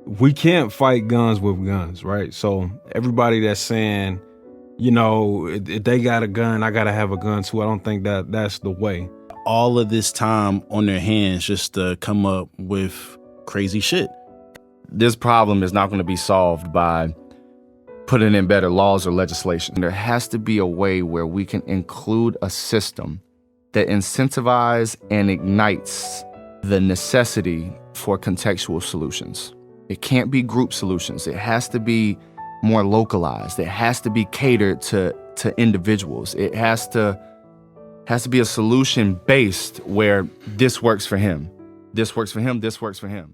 we can't fight guns with guns, right? So everybody that's saying, you know, if they got a gun, I gotta have a gun too. I don't think that that's the way. All of this time on their hands just to come up with crazy shit. This problem is not going to be solved by putting in better laws or legislation. There has to be a way where we can include a system that incentivizes and ignites the necessity for contextual solutions. It can't be group solutions. It has to be more localized. It has to be catered to individuals. It has to be a solution based where this works for him. This works for him. This works for him.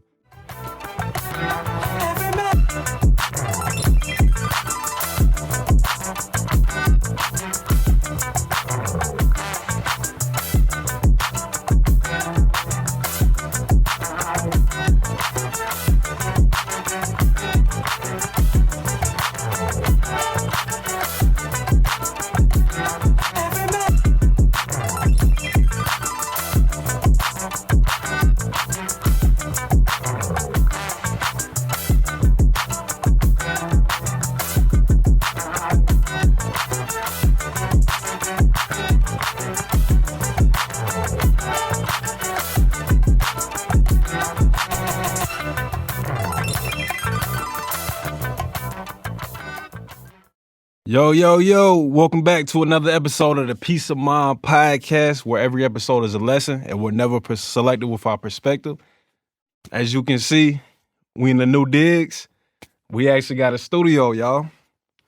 Yo, welcome back to another episode of the Peace of Mind podcast, where every episode is a lesson and we're never selected with our perspective. As you can see, we in the new digs. We actually got a studio, y'all.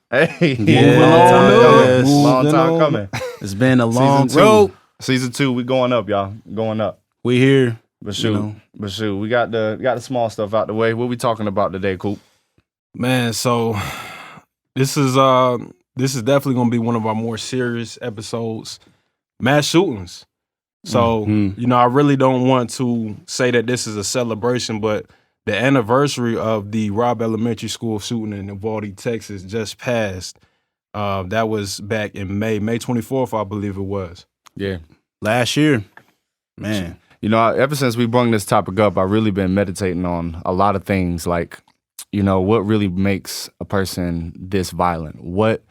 Hey, Yeah, long time coming. It's been a long Season road. 2. Season 2, we going up, y'all. Going up. We here. But shoot, we got the small stuff out the way. What we talking about today, Coop? Man, so this is definitely gonna be one of our more serious episodes. Mass shootings. So, you know, I really don't want to say that this is a celebration, but the anniversary of the Robb Elementary School shooting in Uvalde, Texas just passed. That was back in May 24th, I believe it was. Yeah. Last year. Man. You know, ever since we brought this topic up, I've really been meditating on a lot of things, like, you know, what really makes a person this violent? What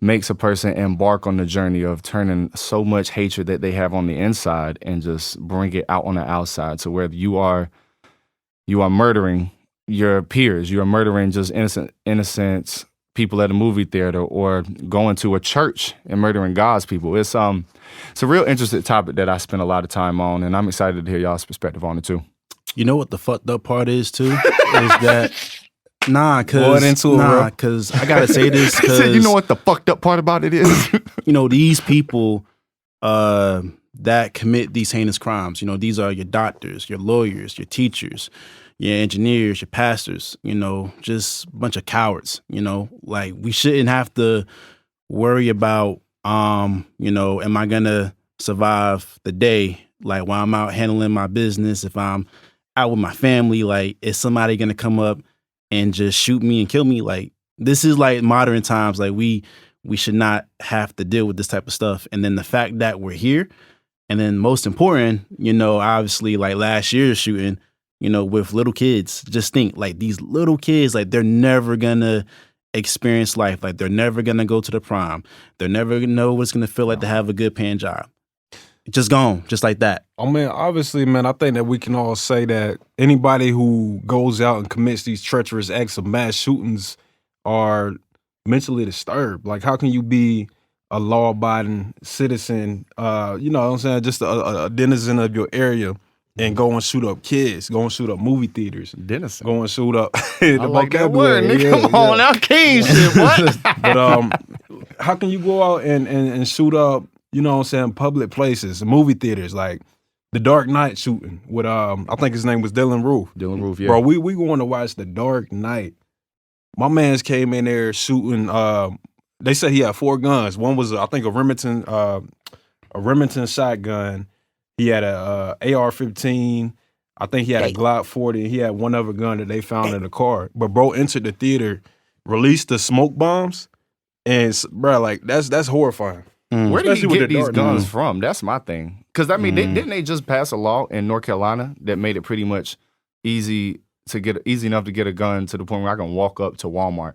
makes a person embark on the journey of turning so much hatred that they have on the inside and just bring it out on the outside? So whether you are murdering your peers, you are murdering just innocent people at a movie theater, or going to a church and murdering God's people. It's a real interesting topic that I spend a lot of time on, and I'm excited to hear y'all's perspective on it too. You know what the fucked up part is too? Is that because I gotta say this. He said, you know what the fucked up part about it is? You know, these people that commit these heinous crimes, you know, these are your doctors, your lawyers, your teachers, your engineers, your pastors, you know, just a bunch of cowards, you know. Like, we shouldn't have to worry about, you know, am I gonna survive the day? Like, while I'm out handling my business, if I'm out with my family, like, is somebody gonna come up and just shoot me and kill me? Like, this is like modern times. Like, we should not have to deal with this type of stuff. And then the fact that we're here, and then most important, you know, obviously, like last year's shooting, you know, with little kids. Just think, like, these little kids, like, they're never gonna experience life. Like, they're never gonna go to the prom. They're never gonna know what it's gonna feel like to have a good paying job. Just gone, just like that. I mean, obviously, man, I think that we can all say that anybody who goes out and commits these treacherous acts of mass shootings are mentally disturbed. Like, how can you be a law-abiding citizen, you know what I'm saying, just a denizen of your area, and go and shoot up kids, go and shoot up movie theaters, Denizen. go and shoot up I like that word, nigga. Come on now, King shit, what? But how can you go out and shoot up, you know what I'm saying, public places, movie theaters, like the Dark Knight shooting with I think his name was Dylan Roof. Dylan Roof, yeah. Bro, we going to watch The Dark Knight. My man's came in there shooting. They said he had 4 guns. One was, I think, a Remington shotgun. He had a AR-15. I think he had a Glock 40. And he had one other gun that they found in the car. But bro entered the theater, released the smoke bombs, and bro, like that's horrifying. Where did he Especially get with the these Dark guns Knight. from? That's my thing. Because, I mean, didn't they just pass a law in North Carolina that made it pretty much easy easy enough to get a gun to the point where I can walk up to Walmart,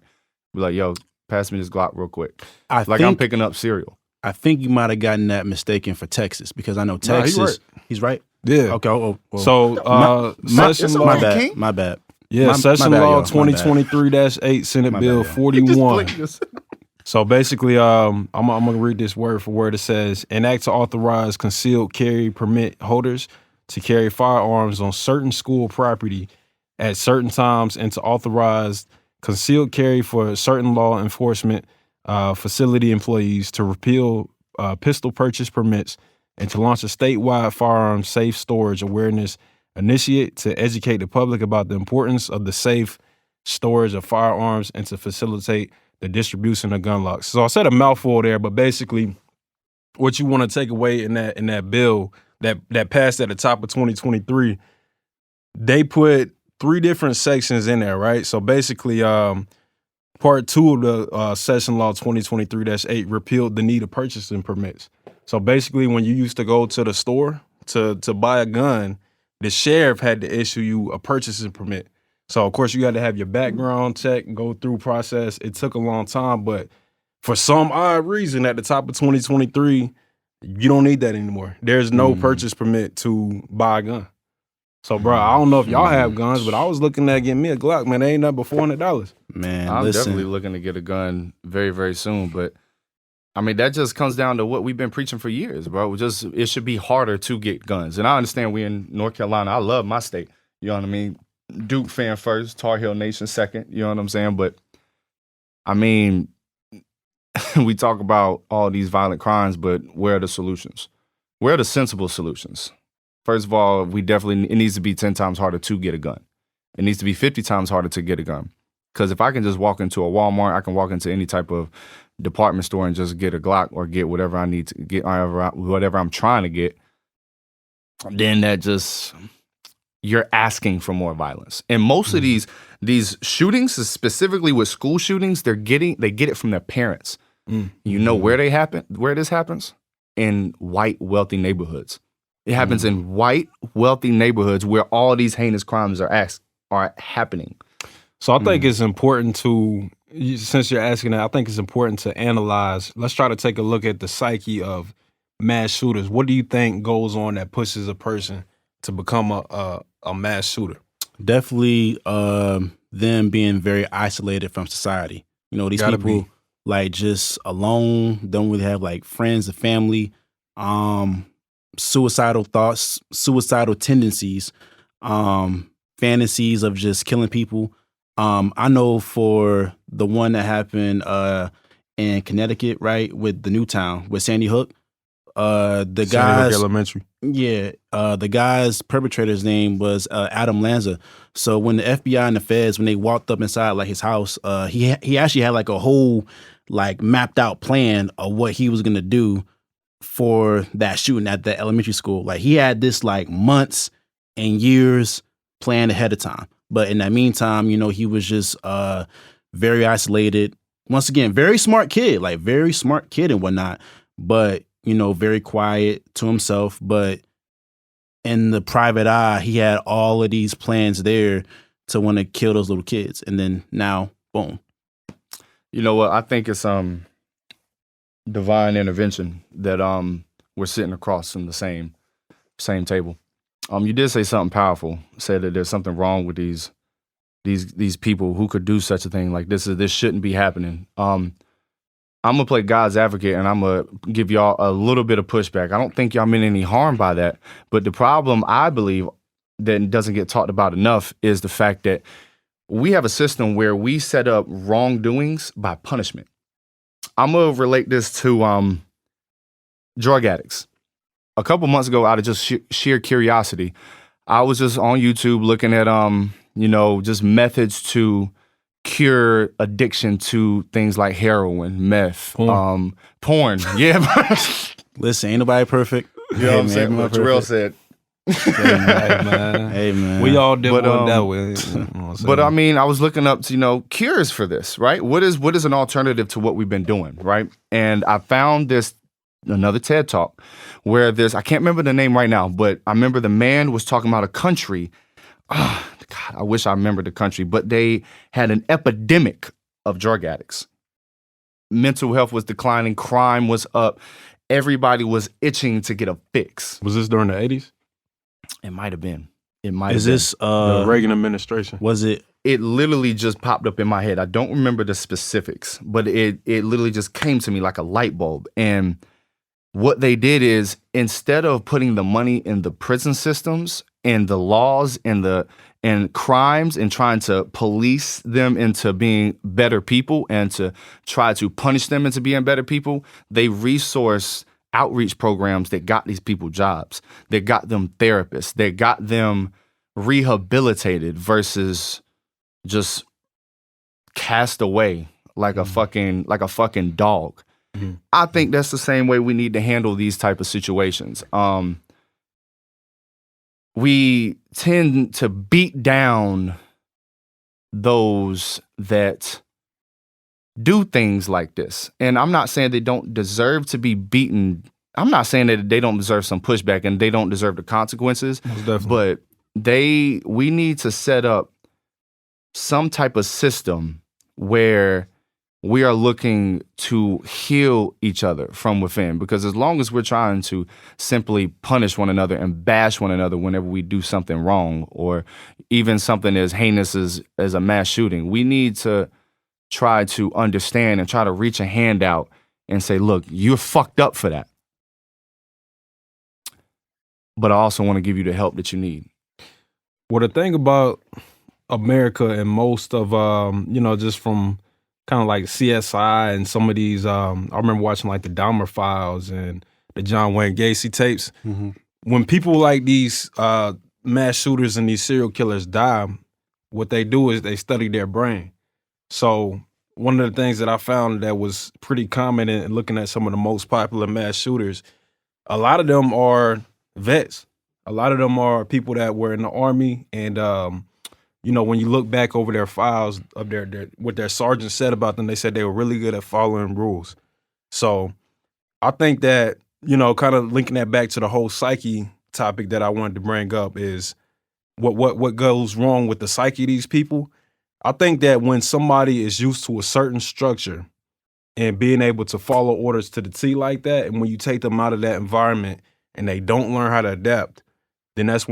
be like, "Yo, pass me this Glock real quick." I'm picking up cereal. I think you might have gotten that mistaken for Texas because I know Texas. He's right. Yeah. Okay. Well. So session law. My bad. Yeah, session law 2023-8, Senate Bill 41. So basically, I'm gonna read this word for word. It says, an act to authorize concealed carry permit holders to carry firearms on certain school property at certain times, and to authorize concealed carry for certain law enforcement facility employees, to repeal pistol purchase permits, and to launch a statewide firearms safe storage awareness initiate to educate the public about the importance of the safe storage of firearms and to facilitate the distribution of gun locks. So I said a mouthful there, but basically what you want to take away in that bill that passed at the top of 2023, they put 3 different sections in there, right? So basically part 2 of the session law 2023-8 repealed the need of purchasing permits. So basically when you used to go to the store to buy a gun, the sheriff had to issue you a purchasing permit. So, of course, you had to have your background check, go through process. It took a long time, but for some odd reason, at the top of 2023, you don't need that anymore. There's no purchase permit to buy a gun. So, bro, I don't know if y'all have guns, but I was looking at getting me a Glock, man. They ain't nothing but $400. Man, I'm definitely looking to get a gun very, very soon, but I mean, that just comes down to what we've been preaching for years, bro. It should be harder to get guns. And I understand we in North Carolina. I love my state. You know what I mean? Duke fan first, Tar Heel Nation second. You know what I'm saying? But, I mean, we talk about all these violent crimes, but where are the solutions? Where are the sensible solutions? First of all, it needs to be 10 times harder to get a gun. It needs to be 50 times harder to get a gun. Because if I can just walk into a Walmart, I can walk into any type of department store and just get a Glock or get whatever I need to get, whatever I'm trying to get, then you're asking for more violence. And most of these shootings, specifically with school shootings, they get it from their parents. You know where this happens? In white, wealthy neighborhoods. It happens in white, wealthy neighborhoods where all these heinous crimes are happening. So I think it's important to, since you're asking that, I think it's important to analyze. Let's try to take a look at the psyche of mass shooters. What do you think goes on that pushes a person to become a mass shooter? Definitely them being very isolated from society. You know, these people like just alone, don't really have like friends or family, suicidal thoughts, suicidal tendencies, fantasies of just killing people. I know for the one that happened in Connecticut, right, with the Newtown, with Sandy Hook, the guy's elementary. Yeah, the guy's perpetrator's name was Adam Lanza. So when the FBI and the feds, when they walked up inside like his house, he actually had like a whole like mapped out plan of what he was gonna do for that shooting at the elementary school. Like he had this like months and years planned ahead of time. But in that meantime, you know, he was just very isolated. Once again, very smart kid and whatnot. But, you know, very quiet to himself. But in the private eye, he had all of these plans there to want to kill those little kids. And then now, boom. You know what? I think it's divine intervention that we're sitting across from the same table. You did say something powerful. Said that there's something wrong with these people who could do such a thing. Like this shouldn't be happening. I'm gonna play God's advocate and I'm gonna give y'all a little bit of pushback. I don't think y'all meant any harm by that. But the problem, I believe, that doesn't get talked about enough is the fact that we have a system where we set up wrongdoings by punishment. I'm gonna relate this to drug addicts. A couple months ago, out of just sheer curiosity, I was just on YouTube looking at, just methods to cure addiction to things like heroin, meth, porn. Yeah. Listen, ain't nobody perfect. You know what I'm saying? What Jarrell said. Hey, man. We all did that way. But I mean, I was looking up to, cures for this, right? What is an alternative to what we've been doing, right? And I found another TED Talk where I can't remember the name right now, but I remember the man was talking about a country. The God, I wish I remembered the country, but they had an epidemic of drug addicts. Mental health was declining, crime was up. Everybody was itching to get a fix. Was this during the 80s? It might have been. It might have Is been. this The Reagan administration. was it? It literally just popped up in my head. I don't remember the specifics, but it literally just came to me like a light bulb. And what they did is, instead of putting the money in the prison systems and the laws and crimes and trying to police them into being better people and to try to punish them into being better people, they resource outreach programs that got these people jobs, that got them therapists, that got them rehabilitated versus just cast away like a fucking dog. Mm-hmm. I think that's the same way we need to handle these type of situations. We tend to beat down those that do things like this. And I'm not saying they don't deserve to be beaten. I'm not saying that they don't deserve some pushback and they don't deserve the consequences. Most definitely. But we need to set up some type of system where we are looking to heal each other from within. Because as long as we're trying to simply punish one another and bash one another whenever we do something wrong, or even something as heinous as a mass shooting, we need to try to understand and try to reach a hand out and say, look, you're fucked up for that. But I also want to give you the help that you need. Well, the thing about America and most of, just from kind of like CSI and some of these, I remember watching like the Dahmer Files and the John Wayne Gacy tapes. Mm-hmm. When people like these mass shooters and these serial killers die, what they do is they study their brain. So one of the things that I found that was pretty common in looking at some of the most popular mass shooters, a lot of them are vets. A lot of them are people that were in the Army, and when you look back over their files of what their sergeant said about them, they said they were really good at following rules. So I think that, kind of linking that back to the whole psyche topic that I wanted to bring up is what goes wrong with the psyche of these people. I think that when somebody is used to a certain structure and being able to follow orders to the T like that, and when you take them out of that environment and they don't learn how to adapt, then that's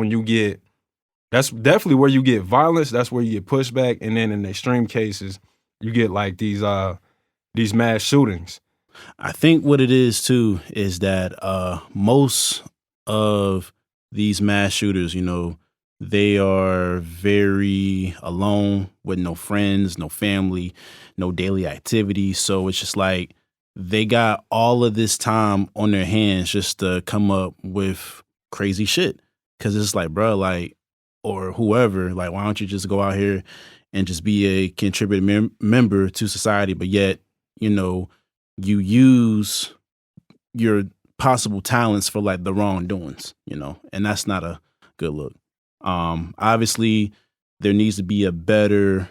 definitely where you get violence. That's where you get pushback. And then in extreme cases, you get like these mass shootings. I think what it is too is that most of these mass shooters, they are very alone with no friends, no family, no daily activities. So it's just like they got all of this time on their hands just to come up with crazy shit. Cause it's like, bro, like, or whoever, like, why don't you just go out here and just be a contributing member to society? But yet, you use your possible talents for like the wrongdoings, and that's not a good look. Obviously, there needs to be a better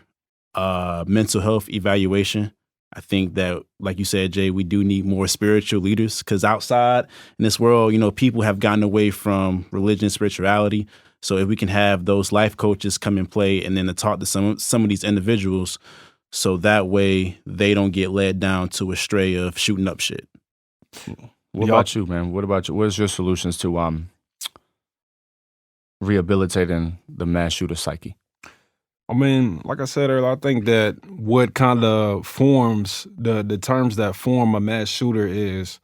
mental health evaluation. I think that, like you said, Jay, we do need more spiritual leaders, because outside in this world, people have gotten away from religion and spirituality. So if we can have those life coaches come and play and then to talk to some of these individuals, so that way they don't get led down to a stray of shooting up shit. What about you, man? What about you? What's your solutions to rehabilitating the mass shooter psyche? I mean, like I said earlier, I think that what kind of forms the terms that form a mass shooter is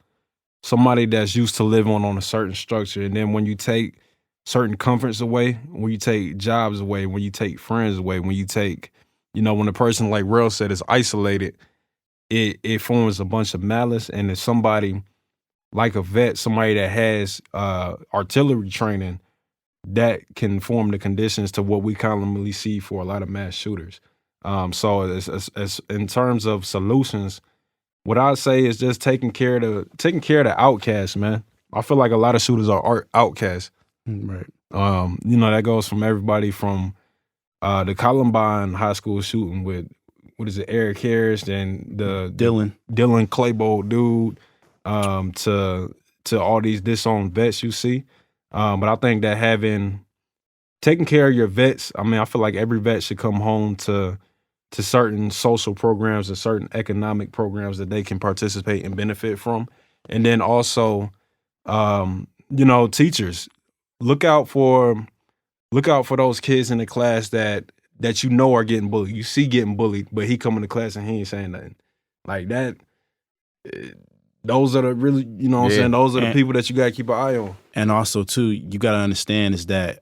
somebody that's used to living on a certain structure. And then when you take certain comforts away, when you take jobs away, when you take friends away, when you take, when a person, like Rel said, is isolated, it forms a bunch of malice. And if somebody like a vet, somebody that has artillery training, that can form the conditions to what we commonly see for a lot of mass shooters. So as in terms of solutions, what I'd say is just taking care of the outcasts, man. I feel like a lot of shooters are outcasts. Right. That goes from everybody from the Columbine high school shooting with, Eric Harris and the Dylan Claybold dude, to all these disowned vets you see. But I think that having taking care of your vets. I mean, I feel like every vet should come home to certain social programs and certain economic programs that they can participate and benefit from. And then also, teachers, look out for those kids in the class that you know are getting bullied. You see getting bullied, but he come into class and he ain't saying nothing. Like that. Those are the really, what I'm saying? Those are the people that you got to keep an eye on. And also, too, you got to understand is that,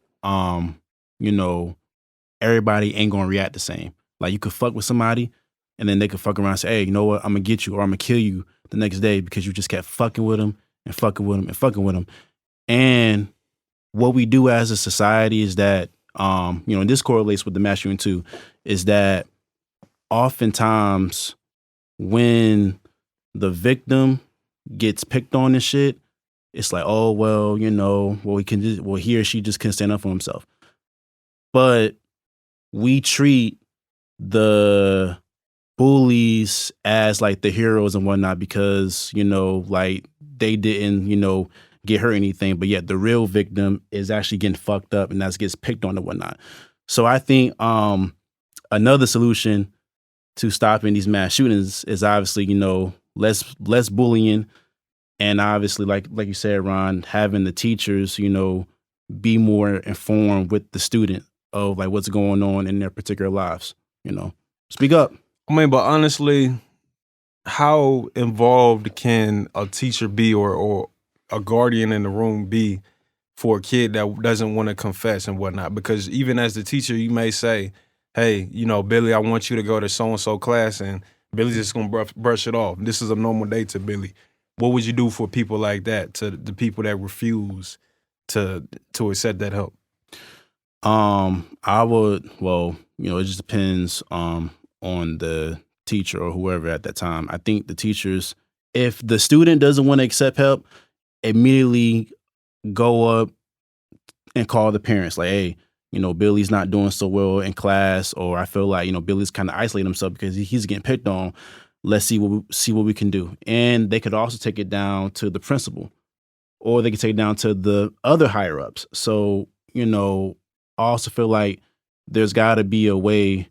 everybody ain't going to react the same. Like, you could fuck with somebody, and then they could fuck around and say, hey, you know what? I'm going to get you, or I'm going to kill you the next day because you just kept fucking with them and fucking with them and fucking with them. And what we do as a society is that, and this correlates with the mass shooting too, is that oftentimes when the victim gets picked on and shit, it's like, oh, well, he or she just couldn't stand up for himself. But we treat the bullies as like the heroes and whatnot because, like they didn't, get hurt or anything, but yet the real victim is actually getting fucked up and that gets picked on and whatnot. So I think another solution to stopping these mass shootings is obviously, less bullying, and obviously, like you said, Ron, having the teachers, be more informed with the student of like what's going on in their particular lives. Speak up. I mean, but honestly, how involved can a teacher be or a guardian in the room be for a kid that doesn't want to confess and whatnot? Because even as the teacher, you may say, hey, Billy, I want you to go to so-and-so class, and Billy's just going to brush it off. This is a normal day to Billy. What would you do for people like that, to the people that refuse to accept that help? I would, it just depends on the teacher or whoever at that time. I think the teachers, if the student doesn't want to accept help, immediately go up and call the parents like, hey, Billy's not doing so well in class, or I feel like, Billy's kind of isolating himself because he's getting picked on. Let's see what we can do. And they could also take it down to the principal, or they could take it down to the other higher ups. So, I also feel like there's got to be a way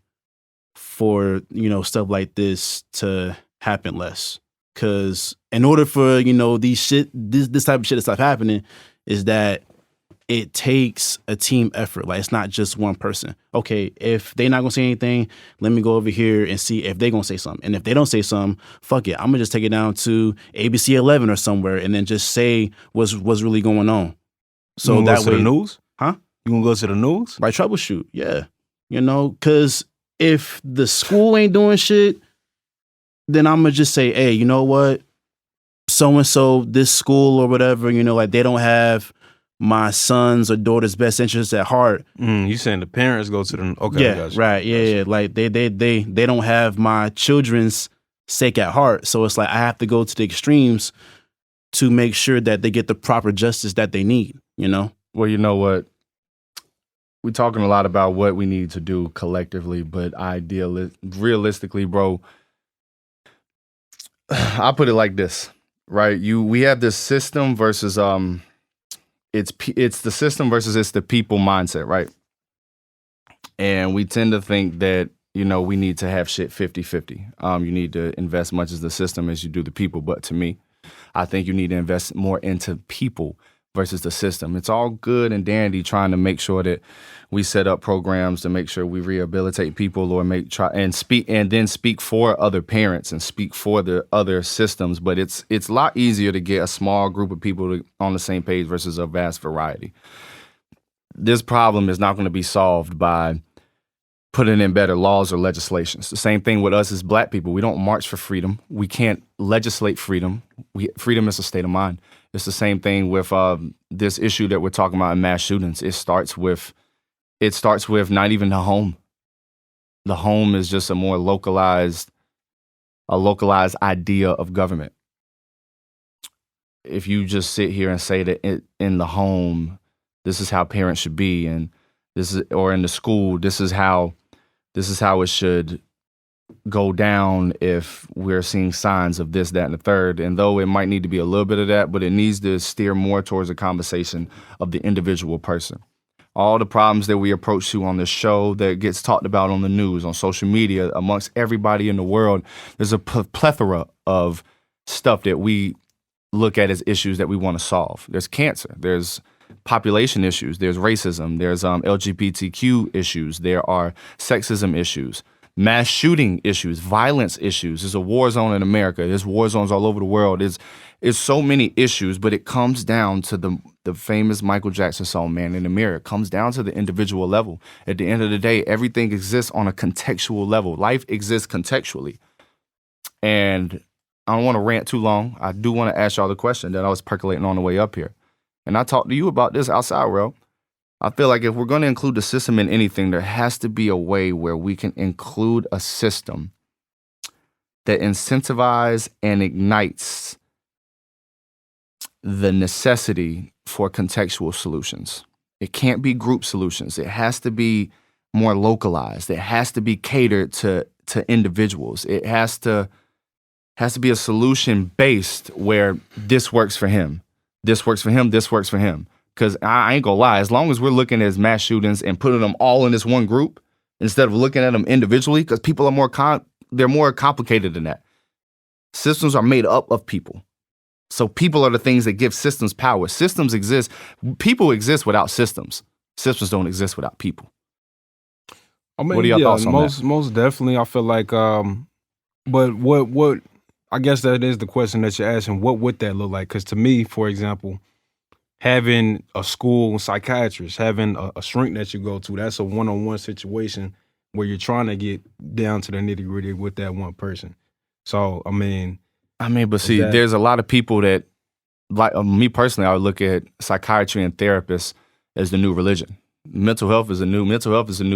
for, stuff like this to happen less. Because in order for, this type of shit to stop happening is that it takes a team effort. Like, it's not just one person. Okay, if they're not going to say anything, let me go over here and see if they're going to say something. And if they don't say something, fuck it. I'm going to just take it down to ABC 11 or somewhere and then just say what's really going on. So that way, the news? Huh? You going to go to the news? By troubleshoot, yeah. Because if the school ain't doing shit, then I'm going to just say, hey, you know what? So-and-so, this school or whatever, like they don't have my son's or daughter's best interests at heart. You saying the parents go to them? Okay, yeah, gotcha. Right, yeah. Like they don't have my children's sake at heart. So it's like I have to go to the extremes to make sure that they get the proper justice that they need. Well, you know what? We're talking a lot about what we need to do collectively, but realistically, bro, I put it like this, right? We have this system versus it's the system versus it's the people mindset, right? And we tend to think that, we need to have shit 50-50. You need to invest much as the system as you do the people. But to me, I think you need to invest more into people versus the system. It's all good and dandy trying to make sure that we set up programs to make sure we rehabilitate people or speak for other parents and speak for the other systems. But it's a lot easier to get a small group of people on the same page versus a vast variety. This problem is not going to be solved by putting in better laws or legislations. The same thing with us as Black people. We don't march for freedom. We can't legislate freedom. Freedom is a state of mind. It's the same thing with this issue that we're talking about in mass shootings. It starts with not even the home. The home is just a more localized idea of government. If you just sit here and say that in the home, this is how parents should be, and or in the school, this is how it should go down if we're seeing signs of this, that, and the third. And though it might need to be a little bit of that, but it needs to steer more towards a conversation of the individual person. all the problems that we approach to on this show, that gets talked about on the news, on social media, amongst everybody in the world, there's a plethora of stuff that we look at as issues that we want to solve. There's cancer, there's population issues, there's racism, there's LGBTQ issues, there are sexism issues, mass shooting issues, violence issues. There's a war zone in America. There's war zones all over the world. It's so many issues, but it comes down to the famous Michael Jackson song, Man in the Mirror. It comes down to the individual level. At the end of the day, everything exists on a contextual level. Life exists contextually. And I don't want to rant too long. I do want to ask y'all the question that I was percolating on the way up here. And I talked to you about this outside, Rel. I feel like if we're going to include the system in anything, there has to be a way where we can include a system that incentivizes and ignites the necessity for contextual solutions. It can't be group solutions. It has to be more localized. It has to be catered to individuals. It has to be a solution based where this works for him. This works for him. This works for him. Because I ain't gonna lie, as long as we're looking at mass shootings and putting them all in this one group instead of looking at them individually, because people are they're more complicated than that. Systems are made up of people. So people are the things that give systems power. Systems exist. People exist without systems. Systems don't exist without people. I mean, what are your thoughts on that? Most definitely, I feel like. But what? I guess that is the question that you're asking. What would that look like? Because to me, for example, having a school psychiatrist, having a shrink that you go to, that's a one-on-one situation where you're trying to get down to the nitty-gritty with that one person. So, but see, there's a lot of people that, like me personally, I would look at psychiatry and therapists as the new religion. Mental health is a new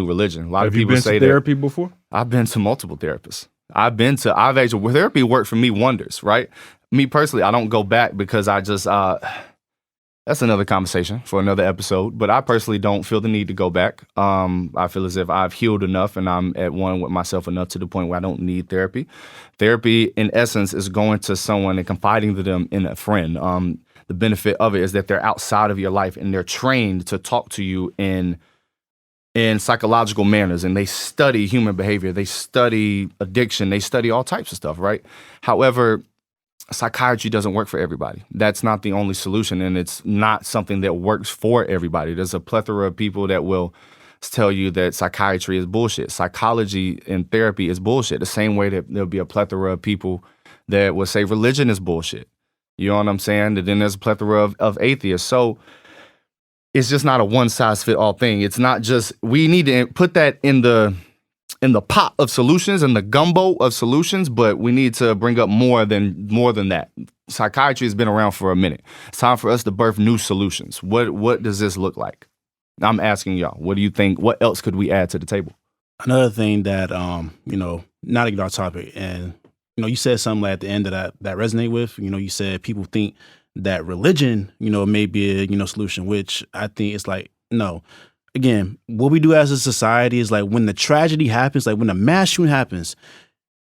religion. A lot of people say that. Have you been to therapy before? I've been to multiple therapists. Therapy worked for me wonders, right? Me personally, I don't go back because I just, that's another conversation for another episode, but I personally don't feel the need to go back. I feel as if I've healed enough and I'm at one with myself enough to the point where I don't need therapy. Therapy, in essence, is going to someone and confiding to them in a friend. The benefit of it is that they're outside of your life and they're trained to talk to you in psychological manners, and they study human behavior, they study addiction, they study all types of stuff, right? However, psychiatry doesn't work for everybody. That's not the only solution, and it's not something that works for everybody. There's a plethora of people that will tell you that psychiatry is bullshit. Psychology and therapy is bullshit, the same way that there'll be a plethora of people that will say religion is bullshit. You know what I'm saying? And then there's a plethora of atheists. So it's just not a one-size-fit-all thing. It's not just, we need to put that in the pot of solutions and the gumbo of solutions, but we need to bring up more than that. Psychiatry has been around for a minute. It's time for us to birth new solutions. What does this look like? I'm asking y'all, what do you think? What else could we add to the table? Another thing that, not to get off topic, and, you said something at the end of that resonate with, you said people think that religion, may be a, solution, which I think it's like, no. Again, what we do as a society is like when the tragedy happens, like when the mass shooting happens,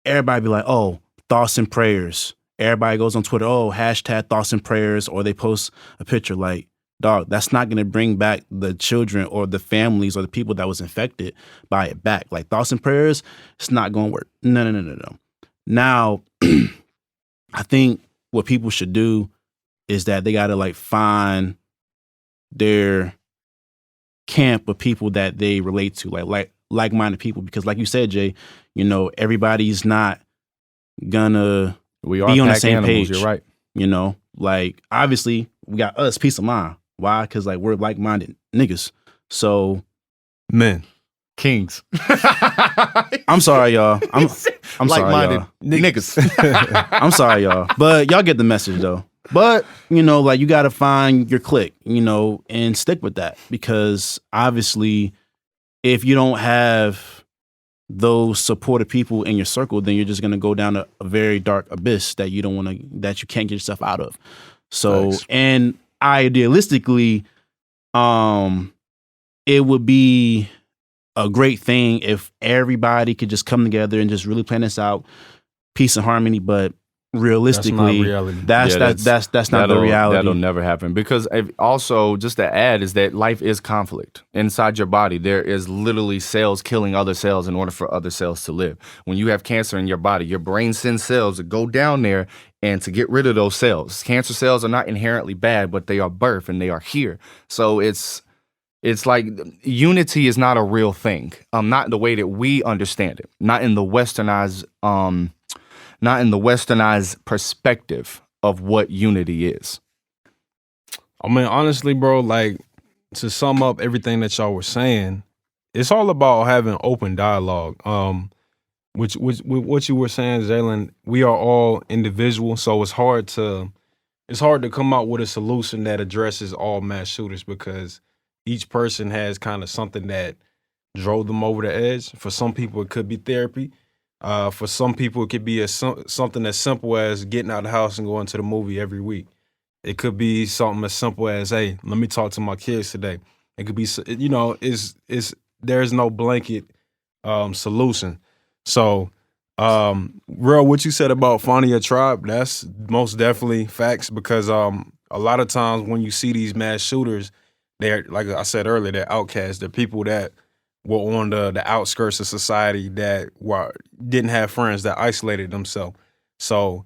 everybody be like, oh, thoughts and prayers. Everybody goes on Twitter, oh, hashtag thoughts and prayers, or they post a picture like, dog, that's not going to bring back the children or the families or the people that was infected by it back. Like thoughts and prayers, it's not going to work. No. Now, I think what people should do is that they got to like find their camp of people that they relate to, like-minded people, because like you said, Jay, everybody's not gonna be on the same page. You're right. Like obviously we got us peace of mind. Why? Because like we're like-minded niggas. So men, kings. I'm sorry, y'all. I'm like-minded sorry, niggas. I'm sorry, y'all, but y'all get the message though. But, like you got to find your clique, and stick with that, because obviously if you don't have those supportive people in your circle, then you're just going to go down a very dark abyss that you can't get yourself out of. So, nice. And idealistically, it would be a great thing if everybody could just come together and just really plan this out, peace and harmony. But realistically, reality. that's not the reality. That'll never happen. Because also, just to add, is that life is conflict. Inside your body, there is literally cells killing other cells in order for other cells to live. When you have cancer in your body, your brain sends cells to go down there and to get rid of those cells. Cancer cells are not inherently bad, but they are birth and they are here. So it's like unity is not a real thing. Not the way that we understand it. Not in the westernized perspective of what unity is. I mean, honestly, bro, like, to sum up everything that y'all were saying, it's all about having open dialogue. Which what you were saying, Jalen, we are all individual, so it's hard to come out with a solution that addresses all mass shooters because each person has kind of something that drove them over the edge. For some people, it could be therapy. For some people, it could be something as simple as getting out of the house and going to the movie every week. It could be something as simple as, hey, let me talk to my kids today. It could be, there's no blanket solution. So, real, what you said about finding your tribe, that's most definitely facts because a lot of times when you see these mass shooters, they're, like I said earlier, they're outcasts. They're people that were on the outskirts of society that didn't have friends, that isolated themselves. So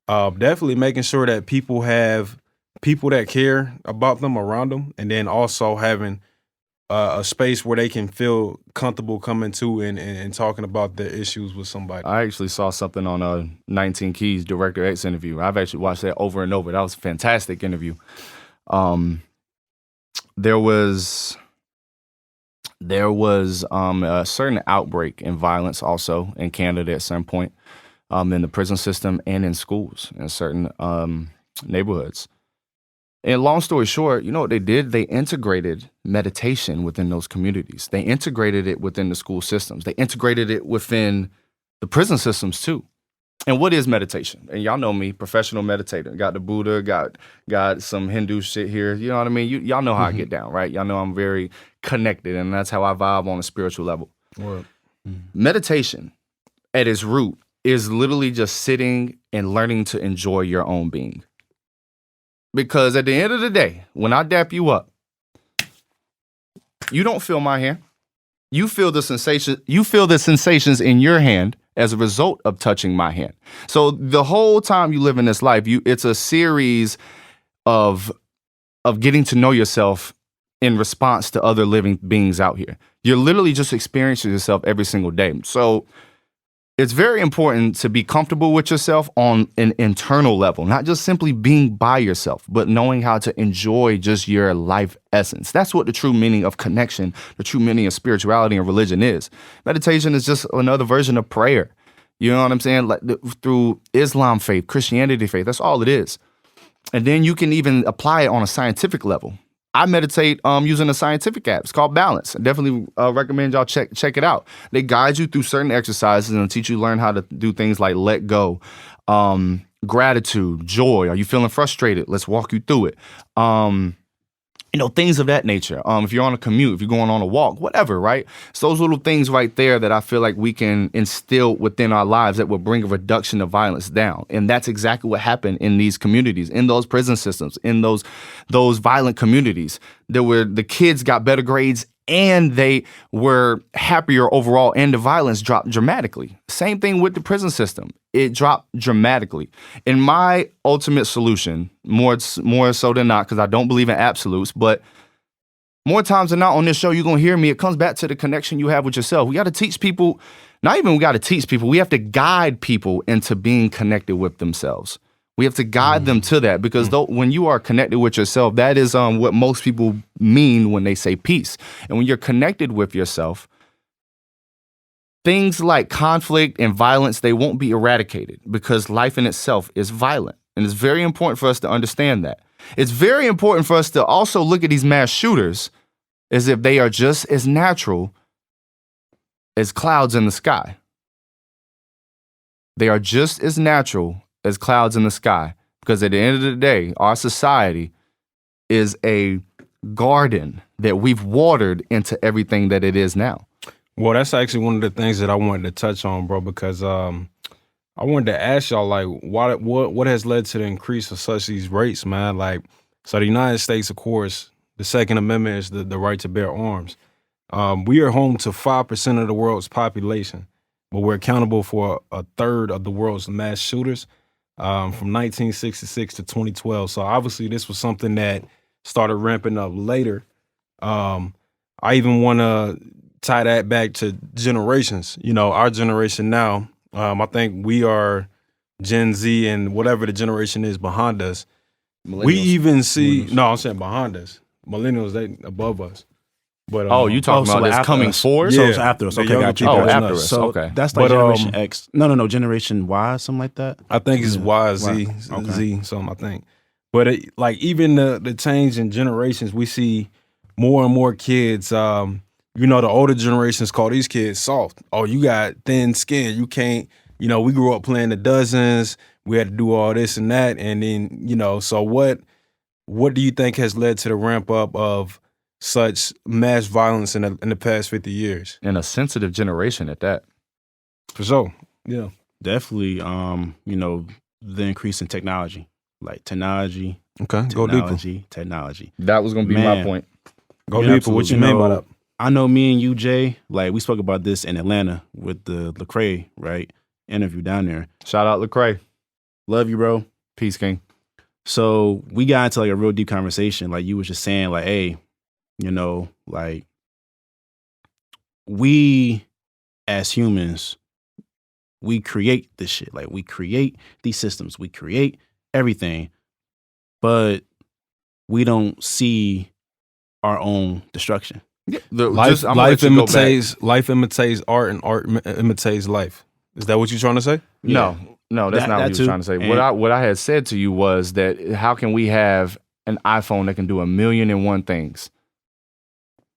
definitely making sure that people have people that care about them around them, and then also having a space where they can feel comfortable coming to and talking about their issues with somebody. I actually saw something on 19 Keys Director X interview. I've actually watched that over and over. That was a fantastic interview. There was a certain outbreak in violence also in Canada at some point, in the prison system and in schools in certain neighborhoods. And long story short, you know what they did? They integrated meditation within those communities. They integrated it within the school systems. They integrated it within the prison systems too. And what is meditation? And y'all know me, professional meditator. Got the Buddha, got some Hindu shit here. You know what I mean? Y'all know how I get down, right? Y'all know I'm very connected, and that's how I vibe on a spiritual level. Right. Meditation, at its root, is literally just sitting and learning to enjoy your own being. Because at the end of the day, when I dap you up, you don't feel my hand. You feel the sensation. You feel the sensations in your hand as a result of touching my hand. So the whole time you live in this life, it's a series of getting to know yourself in response to other living beings out here. You're literally just experiencing yourself every single day. So it's very important to be comfortable with yourself on an internal level, not just simply being by yourself, but knowing how to enjoy just your life essence. That's what the true meaning of connection, the true meaning of spirituality and religion is. Meditation is just another version of prayer. You know what I'm saying? Like through Islam faith, Christianity faith, that's all it is. And then you can even apply it on a scientific level. I meditate using a scientific app. It's called Balance. I definitely recommend y'all check it out. They guide you through certain exercises and teach you learn how to do things like let go, gratitude, joy. Are you feeling frustrated? Let's walk you through it. Things of that nature. If you're on a commute, if you're going on a walk, whatever, right? It's those little things right there that I feel like we can instill within our lives that will bring a reduction of violence down. And that's exactly what happened in these communities, in those prison systems, in those violent communities. The kids got better grades and they were happier overall, and the violence dropped dramatically. Same thing with the prison system. It dropped dramatically. In my ultimate solution, more so than not, because I don't believe in absolutes, but more times than not on this show, you're going to hear me. It comes back to the connection you have with yourself. We got to teach people, we have to guide people into being connected with themselves. We have to guide them to that, because when you are connected with yourself, that is what most people mean when they say peace. And when you're connected with yourself, things like conflict and violence, they won't be eradicated, because life in itself is violent. And it's very important for us to understand that. It's very important for us to also look at these mass shooters as if they are just as natural as clouds in the sky. They are just as natural as clouds in the sky, because at the end of the day, our society is a garden that we've watered into everything that it is now. Well, that's actually one of the things that I wanted to touch on, bro, because I I wanted to ask y'all, like, what has led to the increase of such these rates, man? Like, so the United States, of course, the Second Amendment is the right to bear arms. We are home to 5% of the world's population, but we're accountable for a third of the world's mass shooters from 1966 to 2012. So obviously, this was something that started ramping up later. I even want to tie that back to generations. You know, our generation now, I think we are Gen Z and whatever the generation is behind us. We even see, no, I'm saying behind us. Millennials, they above us. But you talking about this coming forward? So Yeah, it's after us. the Okay, younger got you. people Oh, than after us. us. So Okay. that's like But, Generation X. No, Generation Y, something like that. I think it's Yeah. Y, Z, Okay. Z, something, I think. But like even the change in generations, we see more and more kids. You know, the older generations call these kids soft. Oh, you got thin skin. You can't, you know, we grew up playing the dozens. We had to do all this and that. And then, you know, so what do you think has led to the ramp up of such mass violence in the past 50 years? And a sensitive generation at that. For sure. Yeah. Definitely, the increase in technology, like technology, Okay. Go deeper. technology. That was going to be my Man. point. Go Yeah, deeper. What you absolutely. mean by that? I know me and you, Jay, like we spoke about this in Atlanta with the Lecrae, right? Interview down there. Shout out Lecrae. Love you, bro. Peace, King. So we got into like a real deep conversation. Like you was just saying, like, hey, you know, like we as humans, we create this shit. Like we create these systems. We create everything, but we don't see our own destruction. Life imitates art, and art imitates life. Is that what you're trying to say? No, that's not what that you too. were trying to say. And- What I had said to you was that how can we have an iPhone that can do 1,000,001 things,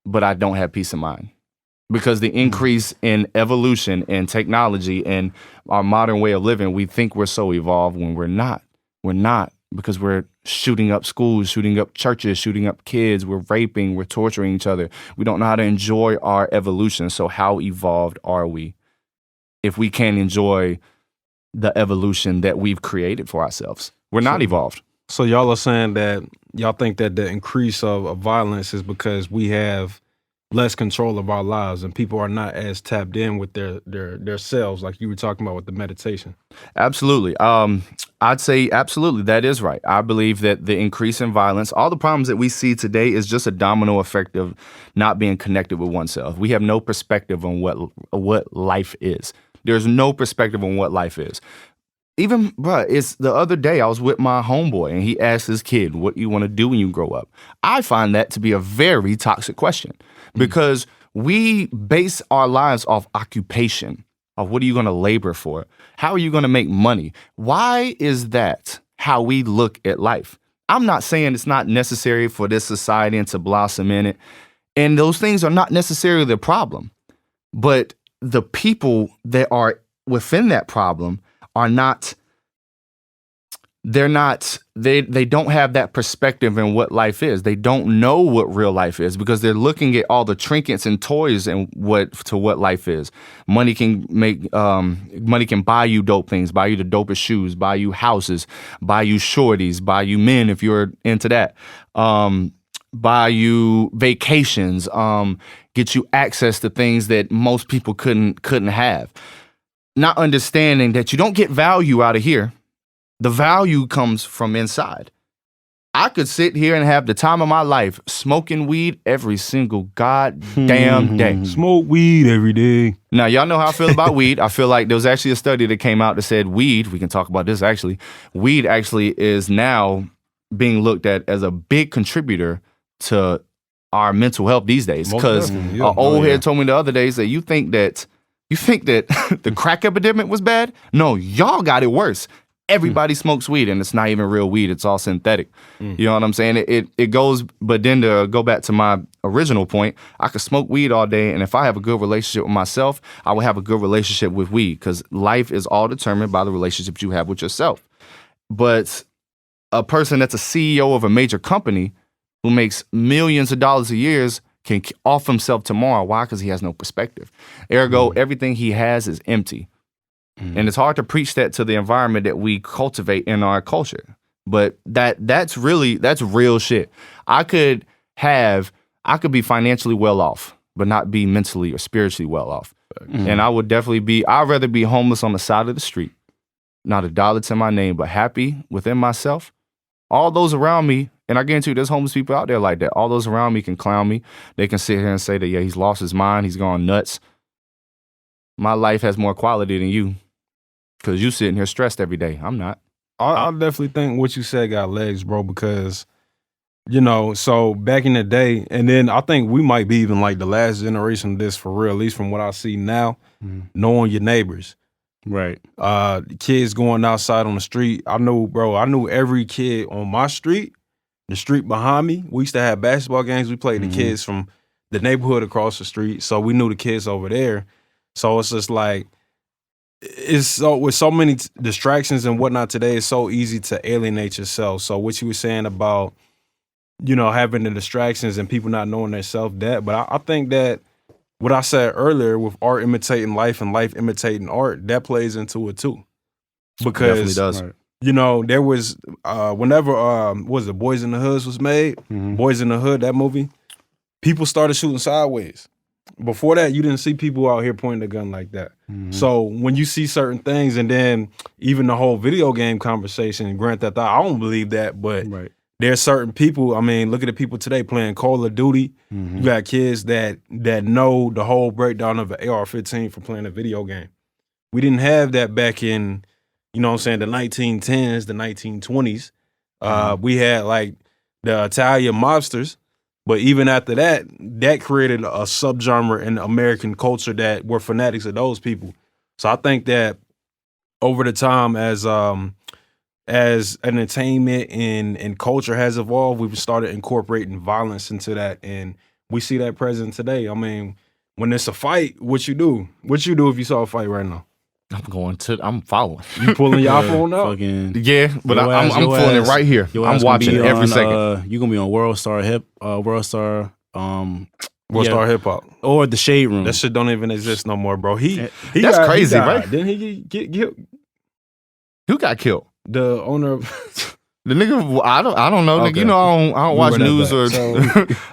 but I don't have peace of mind? Because the increase in evolution and technology and our modern way of living, we think we're so evolved when we're not. We're not, because we're shooting up schools, shooting up churches, shooting up kids. We're raping, we're torturing each other. We don't know how to enjoy our evolution. So how evolved are we if we can't enjoy the evolution that we've created for ourselves? We're not evolved. So y'all are saying that y'all think that the increase of violence is because we have less control of our lives and people are not as tapped in with their selves, like you were talking about with the meditation. Absolutely. I'd say absolutely that is right. I believe that the increase in violence, all the problems that we see today is just a domino effect of not being connected with oneself. We have no perspective on what life is. There's no perspective on what life is. Even, bruh, it's the other day I was with my homeboy and he asked his kid, what you want to do when you grow up? I find that to be a very toxic question because we base our lives off occupation, of what are you going to labor for? How are you going to make money? Why is that how we look at life? I'm not saying it's not necessary for this society and to blossom in it. And those things are not necessarily the problem. But the people that are within that problem are not, they don't have that perspective in what life is. They don't know what real life is because they're looking at all the trinkets and toys and what life is. Money can buy you dope things, buy you the dopest shoes, buy you houses, buy you shorties, buy you men if you're into that, buy you vacations, get you access to things that most people couldn't have. Not understanding that you don't get value out of here. The value comes from inside. I could sit here and have the time of my life smoking weed every single goddamn day. Smoke weed every day. Now, y'all know how I feel about weed. I feel like there was actually a study that came out that said weed, we can talk about this actually, weed actually is now being looked at as a big contributor to our mental health these days. Because an old head told me the other day that you think that the crack epidemic was bad? No, y'all got it worse. Everybody smokes weed, and it's not even real weed. It's all synthetic. You know what I'm saying? It goes, but then to go back to my original point, I could smoke weed all day, and if I have a good relationship with myself, I will have a good relationship with weed because life is all determined by the relationships you have with yourself. But a person that's a CEO of a major company who makes millions of dollars a year can off himself tomorrow. Why? Because he has no perspective. Ergo, everything he has is empty. And it's hard to preach that to the environment that we cultivate in our culture. But that's real shit. I could be financially well off, but not be mentally or spiritually well off. And I would definitely I'd rather be homeless on the side of the street, not a dollar to my name, but happy within myself. All those around me, and I guarantee you there's homeless people out there like that. All those around me can clown me. They can sit here and say that, yeah, he's lost his mind, he's gone nuts. My life has more quality than you because you sitting here stressed every day. I'm not. I definitely think what you said got legs, bro, because, so back in the day, and then I think we might be even like the last generation of this for real, at least from what I see now, knowing your neighbors. Right. Kids going outside on the street. I knew every kid on my street, the street behind me. We used to have basketball games. We played the kids from the neighborhood across the street. So we knew the kids over there. So it's just like, with so many distractions and whatnot today, it's so easy to alienate yourself. So what you were saying about, having the distractions and people not knowing their self-that. But I think that what I said earlier with art imitating life and life imitating art, that plays into it too. Because, definitely does. There was, whenever, was it Boys in the Hood was made? Boys in the Hood, that movie, people started shooting sideways. Before that, you didn't see people out here pointing a gun like that. So when you see certain things, and then even the whole video game conversation, Grand Theft Auto, I don't believe that, but there's certain people, look at the people today playing Call of Duty. You got kids that know the whole breakdown of an AR-15 for playing a video game. We didn't have that back in, the 1910s, the 1920s. We had like the Italian mobsters. But even after that, that created a subgenre in American culture that were fanatics of those people. So I think that over the time, as entertainment and culture has evolved, we've started incorporating violence into that, and we see that present today. When it's a fight, what you do? What you do if you saw a fight right now? I'm following. You pulling your phone out? Yeah, but I'm pulling it right here. I'm watching every second. You're gonna be on World Star Hip Star Hip Hop or the Shade Room. That shit don't even exist no more, bro. That's crazy, right? Didn't he get killed? Who got killed? The owner of the nigga. I don't know. Okay. Nigga, I don't watch news or. So,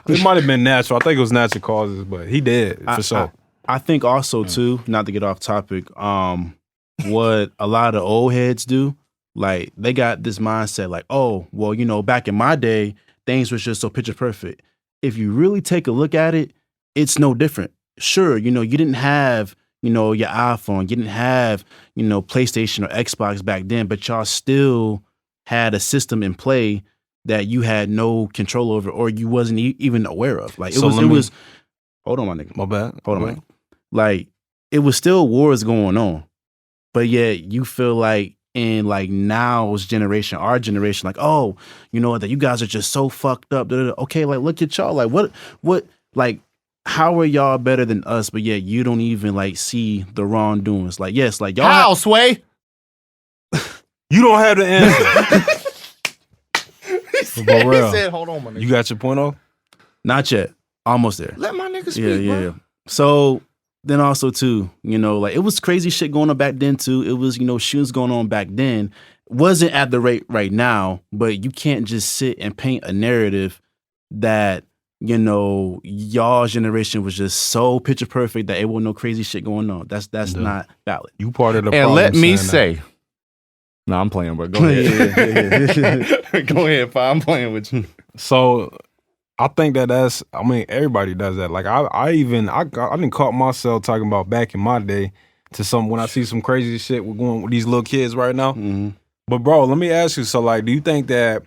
it might have been natural. I think it was natural causes, but he did for sure. I think also too, not to get off topic, what a lot of old heads do, like they got this mindset like, oh, well, back in my day, things was just so picture perfect. If you really take a look at it, it's no different. Sure, you didn't have, your iPhone, you didn't have, PlayStation or Xbox back then, but y'all still had a system in play that you had no control over or you wasn't even aware of. Like it was. Hold on, my nigga. My bad. Hold on, man. Like it was still wars going on, but yet you feel like in like now's generation, our generation, like, oh, that you guys are just so fucked up. Okay, like look at y'all. Like what, like how are y'all better than us? But yet you don't even like see the wrongdoings. Like yes, like y'all. How, Sway? You don't have the answer. he said, hold on, my nigga. You got your point off? Not yet. Almost there. Let my nigga speak, yeah. So then also too, like it was crazy shit going on back then too. It was, shootings going on back then. Wasn't at the rate right now, but you can't just sit and paint a narrative that, y'all generation was just so picture perfect that it wasn't no crazy shit going on. That's not valid. You part of the problem. And let me say, no, I'm playing, bro. Go ahead. Go ahead, Pa. I'm playing with you. So I think that's, everybody does that. Like I didn't caught myself talking about back in my day to when I see some crazy shit we're going with these little kids right now. Mm-hmm. But bro, let me ask you, so like, do you think that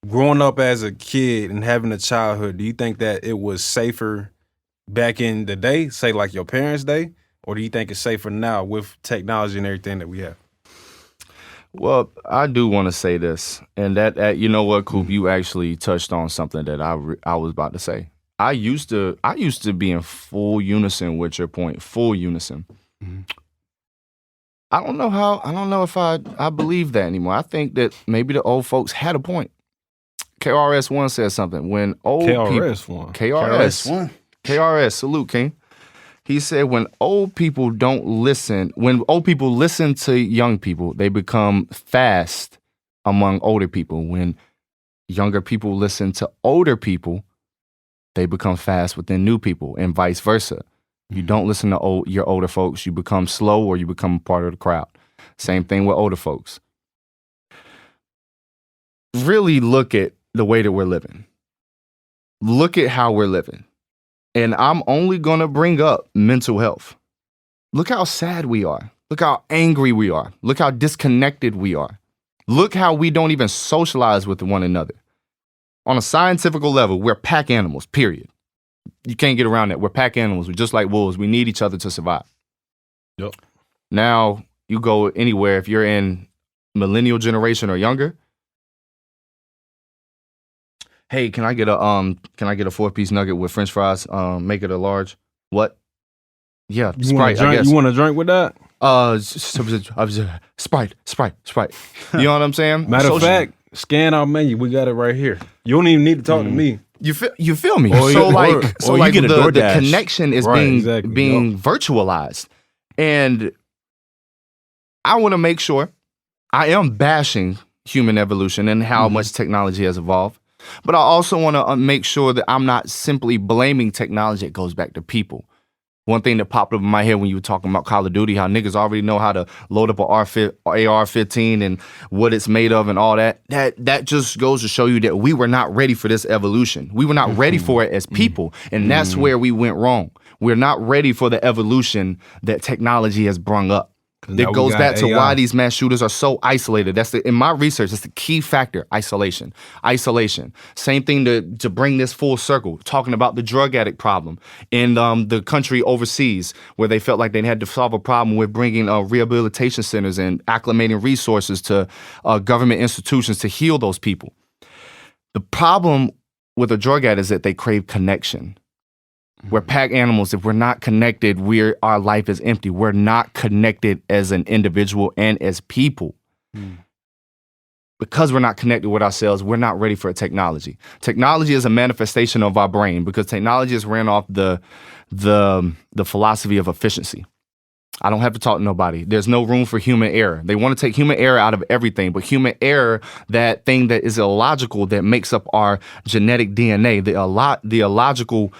growing up as a kid and having a childhood, do you think that it was safer back in the day, say like your parents' day? Or do you think it's safer now with technology and everything that we have? Well, I do want to say this, and that you know what, Coop, you actually touched on something that I was about to say. I used to be in full unison with your point, full unison. Mm-hmm. I don't know if I believe that anymore. I think that maybe the old folks had a point. KRS-One said something when old KRS-One. KRS-One. KRS, salute, King. He said when old people listen to young people, they become fast among older people. When younger people listen to older people, they become fast within new people, and vice versa. You don't listen to your older folks, you become slow or you become a part of the crowd. Same thing with older folks. Really look at the way that we're living. Look at how we're living. And I'm only going to bring up mental health. Look how sad we are. Look how angry we are. Look how disconnected we are. Look how we don't even socialize with one another. On a scientific level, we're pack animals, period. You can't get around that. We're pack animals. We're just like wolves. We need each other to survive. Yep. Now, you go anywhere, if you're in millennial generation or younger, hey, can I get a 4-piece nugget with French fries? Make it a large. What? Yeah, You Sprite. I guess. You want a drink with that? Sprite. You know what I'm saying? Matter of fact, scan our menu. We got it right here. You don't even need to talk to me. You feel me? Or So you get a the DoorDash. connection is Right, being virtualized, and I want to make sure I am bashing human evolution and how much technology has evolved. But I also want to make sure that I'm not simply blaming technology. It goes back to people. One thing that popped up in my head when you were talking about Call of Duty, how niggas already know how to load up an AR-15 and what it's made of and all that. That just goes to show you that we were not ready for this evolution. We were not ready for it as people. And that's where we went wrong. We're not ready for the evolution that technology has brung up. It goes back to why these mass shooters are so isolated. In my research, that's the key factor: isolation. Same thing to bring this full circle, talking about the drug addict problem in the country overseas, where they felt like they had to solve a problem with bringing rehabilitation centers and acclimating resources to government institutions to heal those people. The problem with a drug addict is that they crave connection. We're pack animals. If we're not connected, our life is empty. We're not connected as an individual and as people. Because we're not connected with ourselves, we're not ready for technology. Technology is a manifestation of our brain, because technology has ran off the philosophy of efficiency. I don't have to talk to nobody. There's no room for human error. They want to take human error out of everything, but human error, that thing that is illogical, that makes up our genetic DNA, the illogical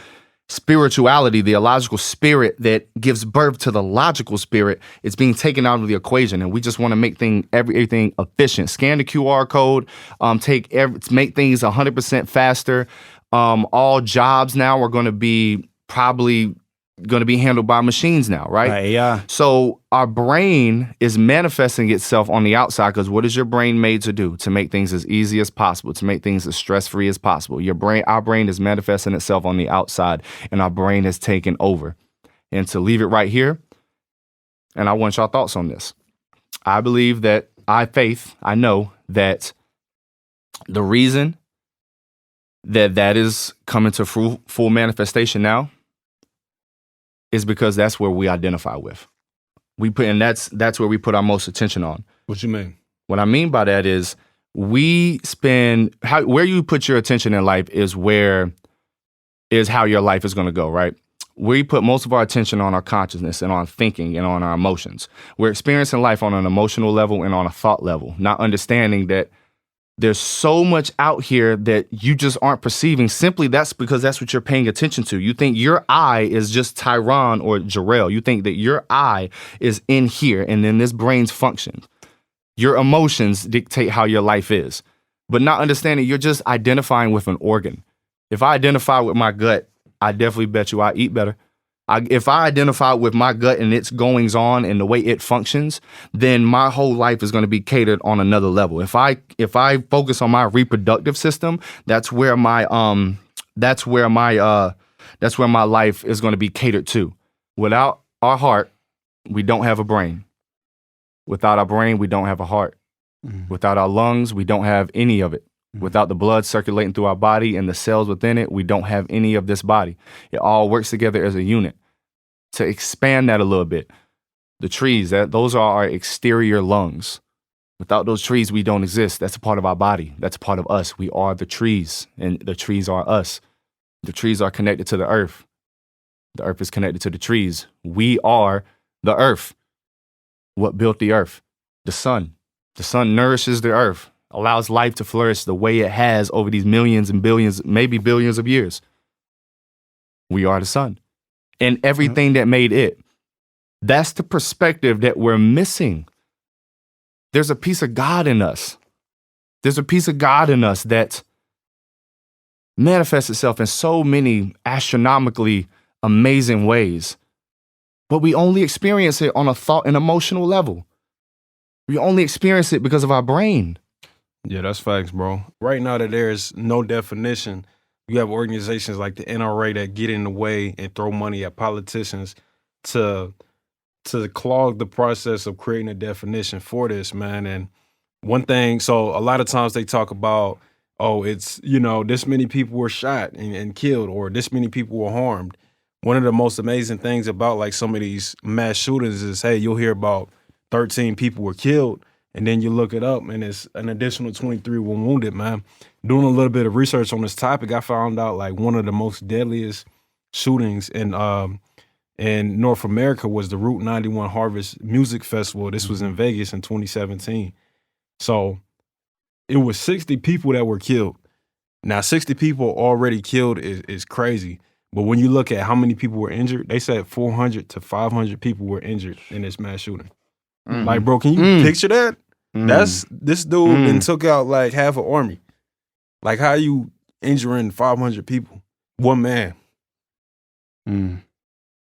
spirituality, the illogical spirit that gives birth to the logical spirit, is being taken out of the equation, and we just want to make everything efficient. Scan the QR code, make things 100% faster. All jobs now are going to be handled by machines now, right? Yeah. So our brain is manifesting itself on the outside, because what is your brain made to do? To make things as easy as possible, to make things as stress-free as possible. Our brain is manifesting itself on the outside, and our brain has taken over. And to leave it right here, and I want y'all thoughts on this. I believe that I know that the reason that is coming to full manifestation now is because that's where we identify with. That's where we put our most attention on. What you mean? What I mean by that is where you put your attention in life is how your life is going to go, right? We put most of our attention on our consciousness and on thinking and on our emotions. We're experiencing life on an emotional level and on a thought level, not understanding that there's so much out here that you just aren't perceiving. Simply, that's because that's what you're paying attention to. You think your I is just Tyron or Jarrell. You think that your I is in here, and then this brain's function. Your emotions dictate how your life is. But not understanding, you're just identifying with an organ. If I identify with my gut, I definitely bet you I eat better. If I identify with my gut and its goings on and the way it functions, then my whole life is going to be catered on another level. If I focus on my reproductive system, that's where my life is going to be catered to. Without our heart, we don't have a brain. Without our brain, we don't have a heart. Without our lungs, we don't have any of it. Without the blood circulating through our body and the cells within it, we don't have any of this body. It all works together as a unit. To expand that a little bit, the trees, those are our exterior lungs. Without those trees, we don't exist. That's a part of our body. That's a part of us. We are the trees, and the trees are us. The trees are connected to the earth. The earth is connected to the trees. We are the earth. What built the earth? The sun. The sun nourishes the earth, allows life to flourish the way it has over these millions and billions, maybe billions of years. We are the sun. And everything that made it. That's the perspective that we're missing. There's a piece of God in us. There's a piece of God in us that manifests itself in so many astronomically amazing ways. But we only experience it on a thought and emotional level. We only experience it because of our brain. Yeah, that's facts, bro. Right now that there's no definition, you have organizations like the NRA that get in the way and throw money at politicians to clog the process of creating a definition for this, man. And one thing, so a lot of times they talk about, oh, it's, this many people were shot and killed, or this many people were harmed. One of the most amazing things about like some of these mass shootings is, hey, you'll hear about 13 people were killed, and then you look it up and it's an additional 23 were wounded, man. Doing a little bit of research on this topic, I found out like one of the most deadliest shootings in North America was the Route 91 Harvest Music Festival. This was in Vegas in 2017. So it was 60 people that were killed. Now, 60 people already killed is crazy. But when you look at how many people were injured, they said 400 to 500 people were injured in this mass shooting. Like, bro, can you picture that? That's this dude and took out like half an army. Like, how you injuring 500 people? One man.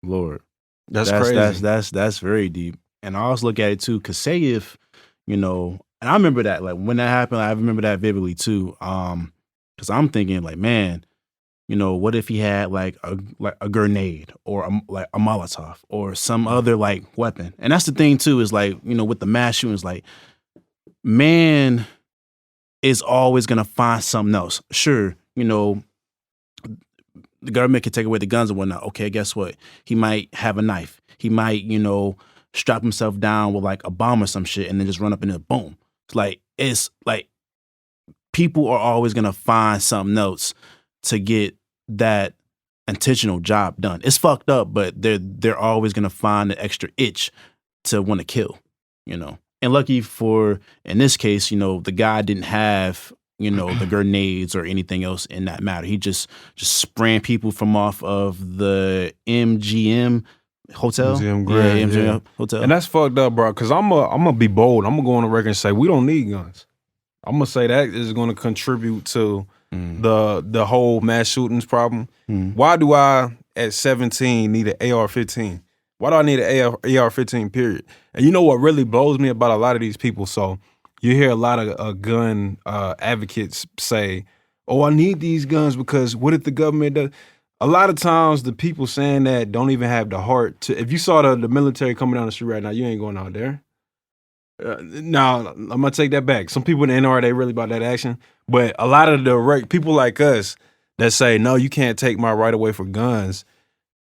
Lord. That's crazy. That's very deep. And I also look at it too, because say if, and I remember that, like when that happened, I remember that vividly too. Because I'm thinking like, man, what if he had like a grenade or like a Molotov or some other like weapon? And that's the thing too, is like, with the mass shootings, like man is always gonna find something else. Sure, the government can take away the guns and whatnot. Okay, guess what? He might have a knife. He might, strap himself down with like a bomb or some shit and then just run up and then boom. It's like people are always gonna find something else to get that intentional job done. It's fucked up, but they're always gonna find the extra itch to want to kill, And lucky for, in this case, the guy didn't have, the grenades or anything else in that matter. He just spraying people from off of the MGM hotel. MGM hotel. And that's fucked up, bro, because I'm gonna be bold. I'm gonna go on the record and say we don't need guns. I'm gonna say that is gonna contribute to the whole mass shootings problem. Why do I, at 17, need an AR-15? Why do I need an AR-15, period? And you know what really blows me about a lot of these people? So you hear a lot of gun advocates say, oh, I need these guns because what if the government does? A lot of times the people saying that don't even have the heart to, if you saw the military coming down the street right now, you ain't going out there. Now, I'm going to take that back. Some people in the NRA, they really about that action. But a lot of the people like us that say, no, you can't take my right away for guns.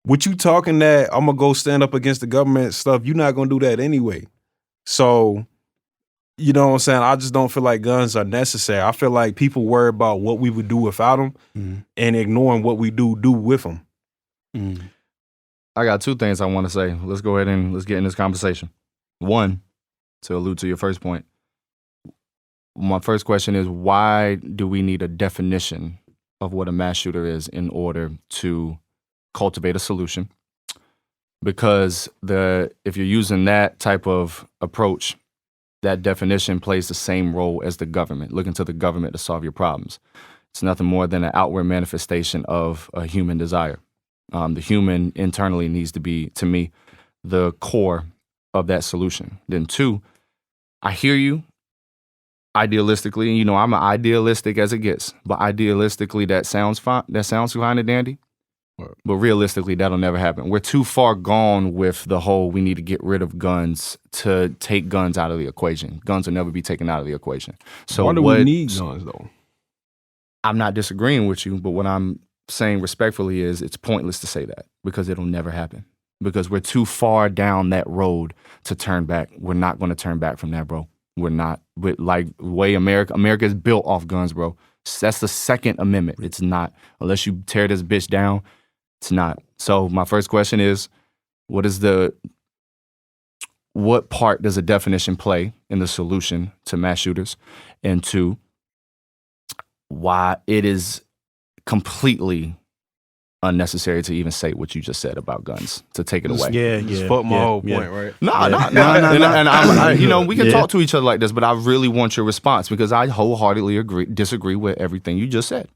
What you talking that I'm going to go stand up against the government stuff, you're not going to do that anyway. So, you know what I'm saying? I just don't feel like guns are necessary. I feel like people worry about what we would do without them and ignoring what we do with them. I got two things I want to say. Let's go ahead and let's get in this conversation. One, to allude to your first point, my first question is, why do we need a definition of what a mass shooter is in order to cultivate a solution? Because if you're using that type of approach, that definition plays the same role as the government, looking to the government to solve your problems. It's nothing more than an outward manifestation of a human desire. The human internally needs to be, to me, the core of that solution. Then two, I hear you idealistically. I'm an idealistic as it gets, but idealistically that sounds fine. That sounds fine and dandy. But realistically, that'll never happen. We're too far gone with the whole we need to get rid of guns to take guns out of the equation. Guns will never be taken out of the equation. So why do we need guns, though? I'm not disagreeing with you, but what I'm saying respectfully is it's pointless to say that because it'll never happen. Because we're too far down that road to turn back. We're not going to turn back from that, bro. We're not. Like the way America is built off guns, bro. That's the Second Amendment. It's not, unless you tear this bitch down, It's not. So my first question is, what part does a definition play in the solution to mass shooters? And two, why it is completely unnecessary to even say what you just said about guns, to take it away. Just fuck my whole point, right? No. And we can talk to each other like this, but I really want your response because I wholeheartedly disagree with everything you just said.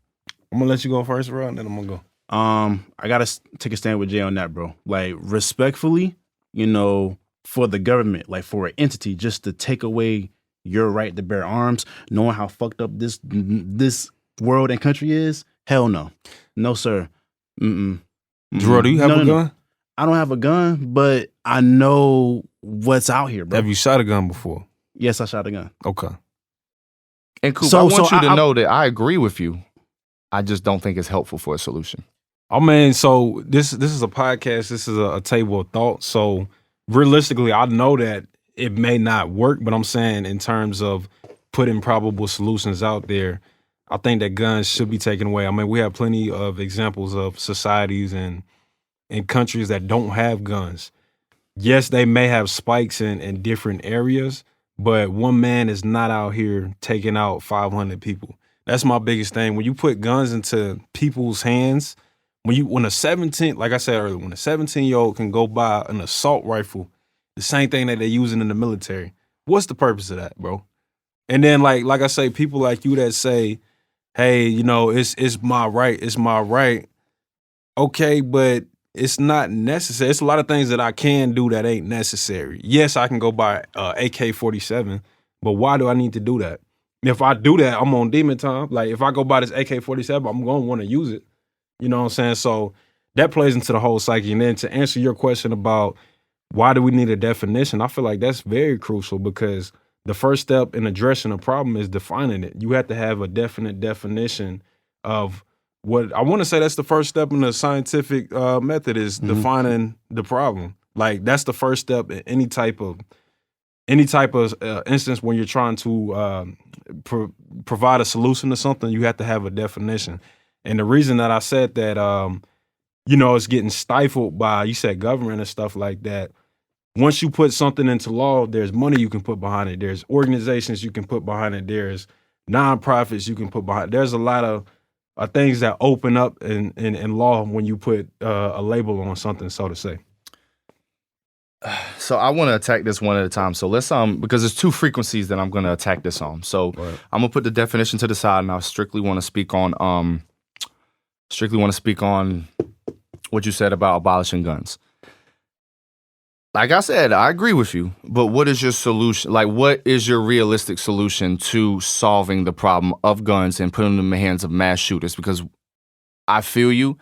I'm gonna let you go first, bro, and then I'm gonna go. I gotta take a stand with Jay on that, bro. Like, respectfully, for the government, like for an entity, just to take away your right to bear arms, knowing how fucked up this world and country is, hell no. No, sir. Jerome, do you have a gun? I don't have a gun, but I know what's out here, bro. Have you shot a gun before? Yes, I shot a gun. Okay. And Coop, I want you to know that I agree with you. I just don't think it's helpful for a solution. I mean, so this is a podcast. This is a table of thought. So realistically, I know that it may not work, but I'm saying in terms of putting probable solutions out there, I think that guns should be taken away. I mean, we have plenty of examples of societies and countries that don't have guns. Yes, they may have spikes in different areas, but one man is not out here taking out 500 people. That's my biggest thing. When you put guns into people's hands, when a 17, like I said earlier, when a 17-year-old can go buy an assault rifle, the same thing that they're using in the military, what's the purpose of that, bro? And then like I say, people like you that say, hey, it's my right, it's my right. Okay, but it's not necessary. It's a lot of things that I can do that ain't necessary. Yes, I can go buy AK-47, but why do I need to do that? If I do that, I'm on demon time. Like, if I go buy this AK-47, I'm going to want to use it. You know what I'm saying? So that plays into the whole psyche. And then to answer your question about why do we need a definition, I feel like that's very crucial because the first step in addressing a problem is defining it. You have to have a definite definition of what I want to say. That's the first step in the scientific method is defining the problem. Like, that's the first step in any type of instance when you're trying to provide a solution to something. You have to have a definition. And the reason that I said that, it's getting stifled by, you said government and stuff like that. Once you put something into law, there's money you can put behind it. There's organizations you can put behind it. There's nonprofits you can put behind it. There's a lot of things that open up in law when you put a label on something, so to say. So I want to attack this one at a time. So let's because there's two frequencies that I'm going to attack this on. So right. I'm gonna put the definition to the side, and I strictly want to speak on what you said about abolishing guns. Like I said, I agree with you, but what is your solution? Like, what is your realistic solution to solving the problem of guns and putting them in the hands of mass shooters? Because I feel you,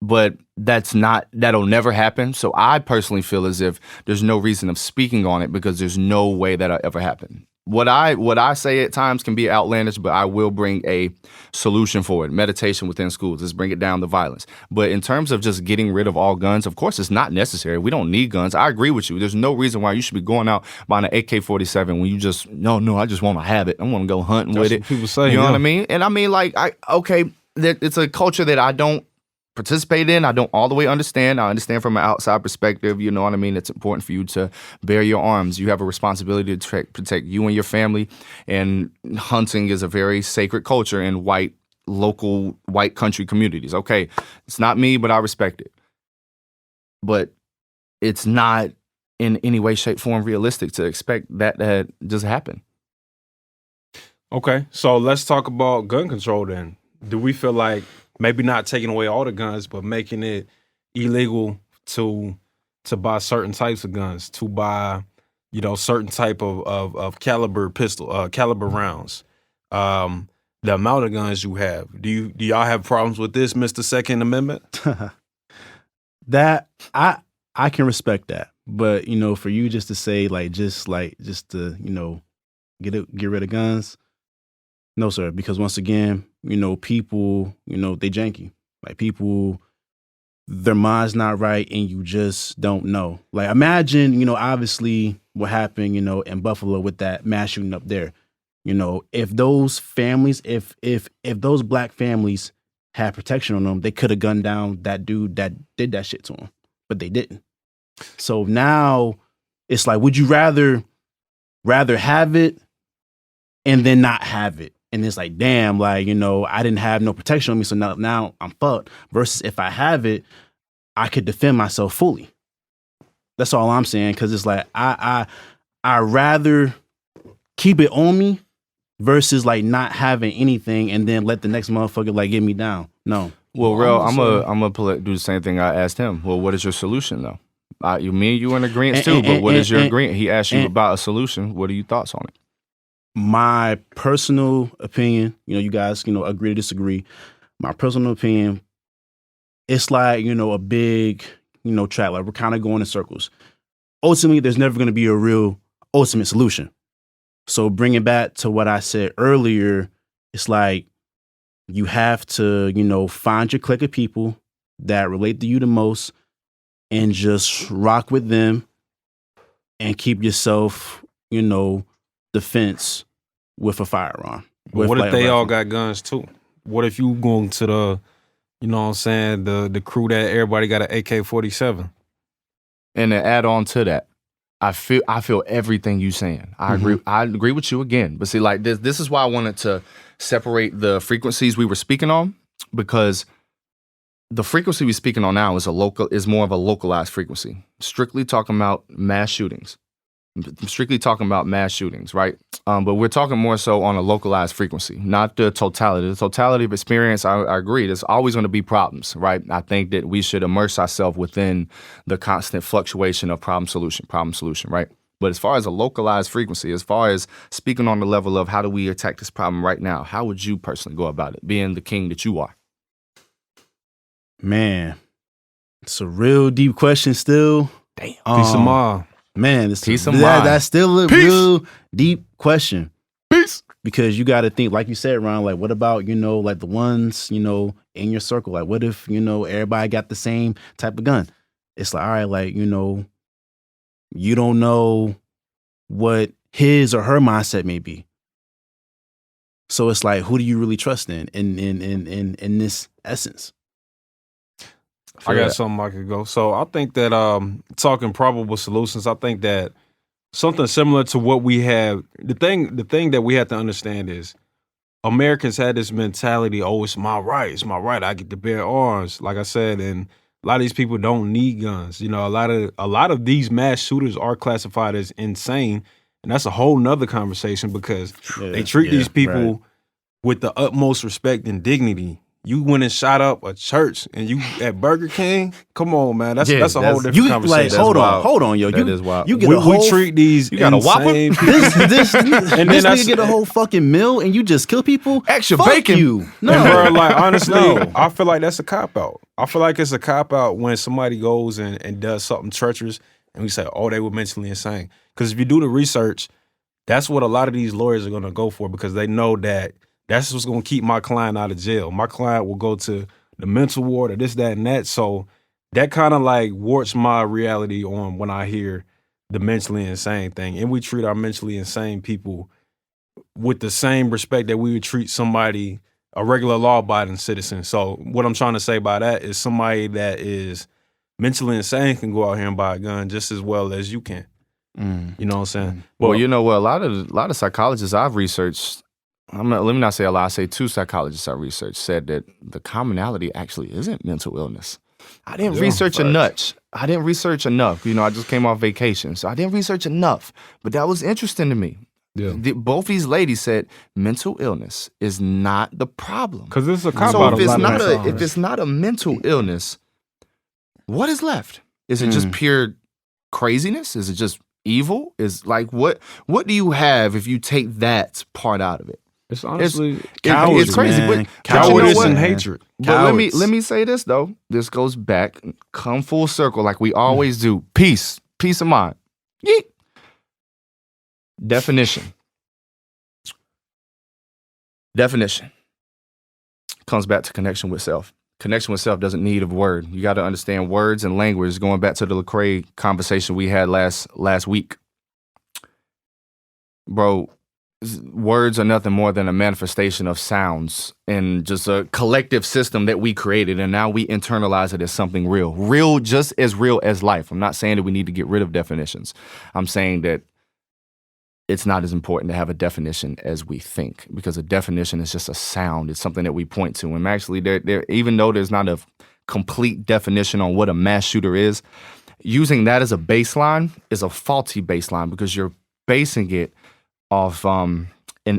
but that'll never happen. So I personally feel as if there's no reason of speaking on it because there's no way that'll ever happen. What I say at times can be outlandish, but I will bring a solution for it. Meditation within schools. Let's bring it down to violence. But in terms of just getting rid of all guns, of course, it's not necessary. We don't need guns. I agree with you. There's no reason why you should be going out buying an AK-47 when you just, no, I just want to have it. I want to go hunting with it. People say, you know what I mean? And I mean, like, it's a culture that I don't participate in. I don't all the way understand. I understand from an outside perspective, you know what I mean? It's important for you to bear your arms. You have a responsibility to protect you and your family. And hunting is a very sacred culture in local white country communities. Okay, it's not me, but I respect it. But it's not in any way, shape, form realistic to expect that to just happen. Okay, so let's talk about gun control then. Do we feel like maybe not taking away all the guns, but making it illegal to buy certain types of guns, to buy, certain type of caliber caliber rounds, the amount of guns you have. Do y'all have problems with this, Mr. Second Amendment? That I can respect that, but for you just to say just to get rid of guns. No, sir, because once again, people, they janky. Like, people, their mind's not right and you just don't know. Like, imagine, obviously what happened, in Buffalo with that mass shooting up there. If those families, if those black families had protection on them, they could have gunned down that dude that did that shit to him, but they didn't. So now it's like, would you rather have it and then not have it? And it's like, damn, like, you know, I didn't have no protection on me, so now I'm fucked. Versus if I have it, I could defend myself fully. That's all I'm saying. Cause it's like I rather keep it on me versus like not having anything and then let the next motherfucker like get me down. No. Well, Rel, I'm gonna do the same thing I asked him. Well, what is your solution though? Me and you in agreement too, but what is your agreement? He asked you about a solution. What are your thoughts on it? My personal opinion, you know, you guys, you know, agree to disagree. My personal opinion, it's like, you know, a big, you know, track. Like we're kind of going in circles. Ultimately, there's never going to be a real ultimate solution. So bring it back to what I said earlier, it's like you have to, you know, find your clique of people that relate to you the most and just rock with them and keep yourself, you know, defense with a firearm. What if they all got guns too? What if you going to the, you know what I'm saying, the crew that everybody got an AK-47? And to add on to that, I feel everything you saying. I agree with you again. But see, like this is why I wanted to separate the frequencies we were speaking on, because the frequency we're speaking on now is more of a localized frequency. Strictly talking about mass shootings. Right? But we're talking more so on a localized frequency, not the totality. The totality of experience, I agree, there's always going to be problems, right? I think that we should immerse ourselves within the constant fluctuation of problem solution, right? But as far as a localized frequency, as far as speaking on the level of how do we attack this problem right now, how would you personally go about it, being the king that you are? Man, it's a real deep question still. Damn. Peace of mind. Man, peace of mind. That's still a real deep question. Peace. Because you got to think, like you said, Ron, like what about, you know, like the ones, you know, in your circle? Like what if, you know, everybody got the same type of gun? It's like, all right, like, you know, you don't know what his or her mindset may be. So it's like, who do you really trust in this essence? I got something I could go. So I think that talking probable solutions, I think that something similar to what we have, the thing that we have to understand is Americans had this mentality, oh, it's my right, I get to bear arms, like I said, and a lot of these people don't need guns. You know, a lot of these mass shooters are classified as insane, and that's a whole nother conversation because they treat these people with the utmost respect and dignity. You went and shot up a church and you at Burger King? Come on, man. That's a whole different conversation. Like, hold on, yo. That is wild. You get we treat these you got a Whopper? This nigga get a whole fucking meal and you just kill people? Extra Fuck bacon. You. No. And bro, like honestly, I feel like that's a cop-out. I feel like it's a cop-out when somebody goes and does something treacherous and we say, oh, they were mentally insane. Because if you do the research, that's what a lot of these lawyers are gonna go for because they know that that's what's going to keep my client out of jail. My client will go to the mental ward or this, that, and that. So that kind of like warps my reality on when I hear the mentally insane thing. And we treat our mentally insane people with the same respect that we would treat somebody, a regular law-abiding citizen. So what I'm trying to say by that is somebody that is mentally insane can go out here and buy a gun just as well as you can. You know what I'm saying? Well, you know what? A lot of psychologists I've researched, let me not say a lot, I say 2 psychologists I researched said that the commonality actually isn't mental illness. I didn't research enough. You know, I just came off vacation, so I didn't research enough. But that was interesting to me. Yeah. Both these ladies said mental illness is not the problem. Because it's a cop So out. if it's not a mental illness, what is left? Is it just pure craziness? Is it just evil? Is like what do you have if you take that part out of it? It's honestly it's crazy, man. but cowardice you know what? and hatred. But let me say this though. This goes back, come full circle like we always do. Peace of mind. Yeet. Definition comes back to connection with self. Connection with self doesn't need a word. You got to understand words and language. Going back to the Lecrae conversation we had last week, bro. words are nothing more than a manifestation of sounds and just a collective system that we created, and now we internalize it as something real, just as real as life. I'm not saying that we need to get rid of definitions. I'm saying that it's not as important to have a definition as we think, because a definition is just a sound. It's something that we point to. And actually, there even though there's not a complete definition on what a mass shooter is, using that as a baseline is a faulty baseline, because you're basing it off an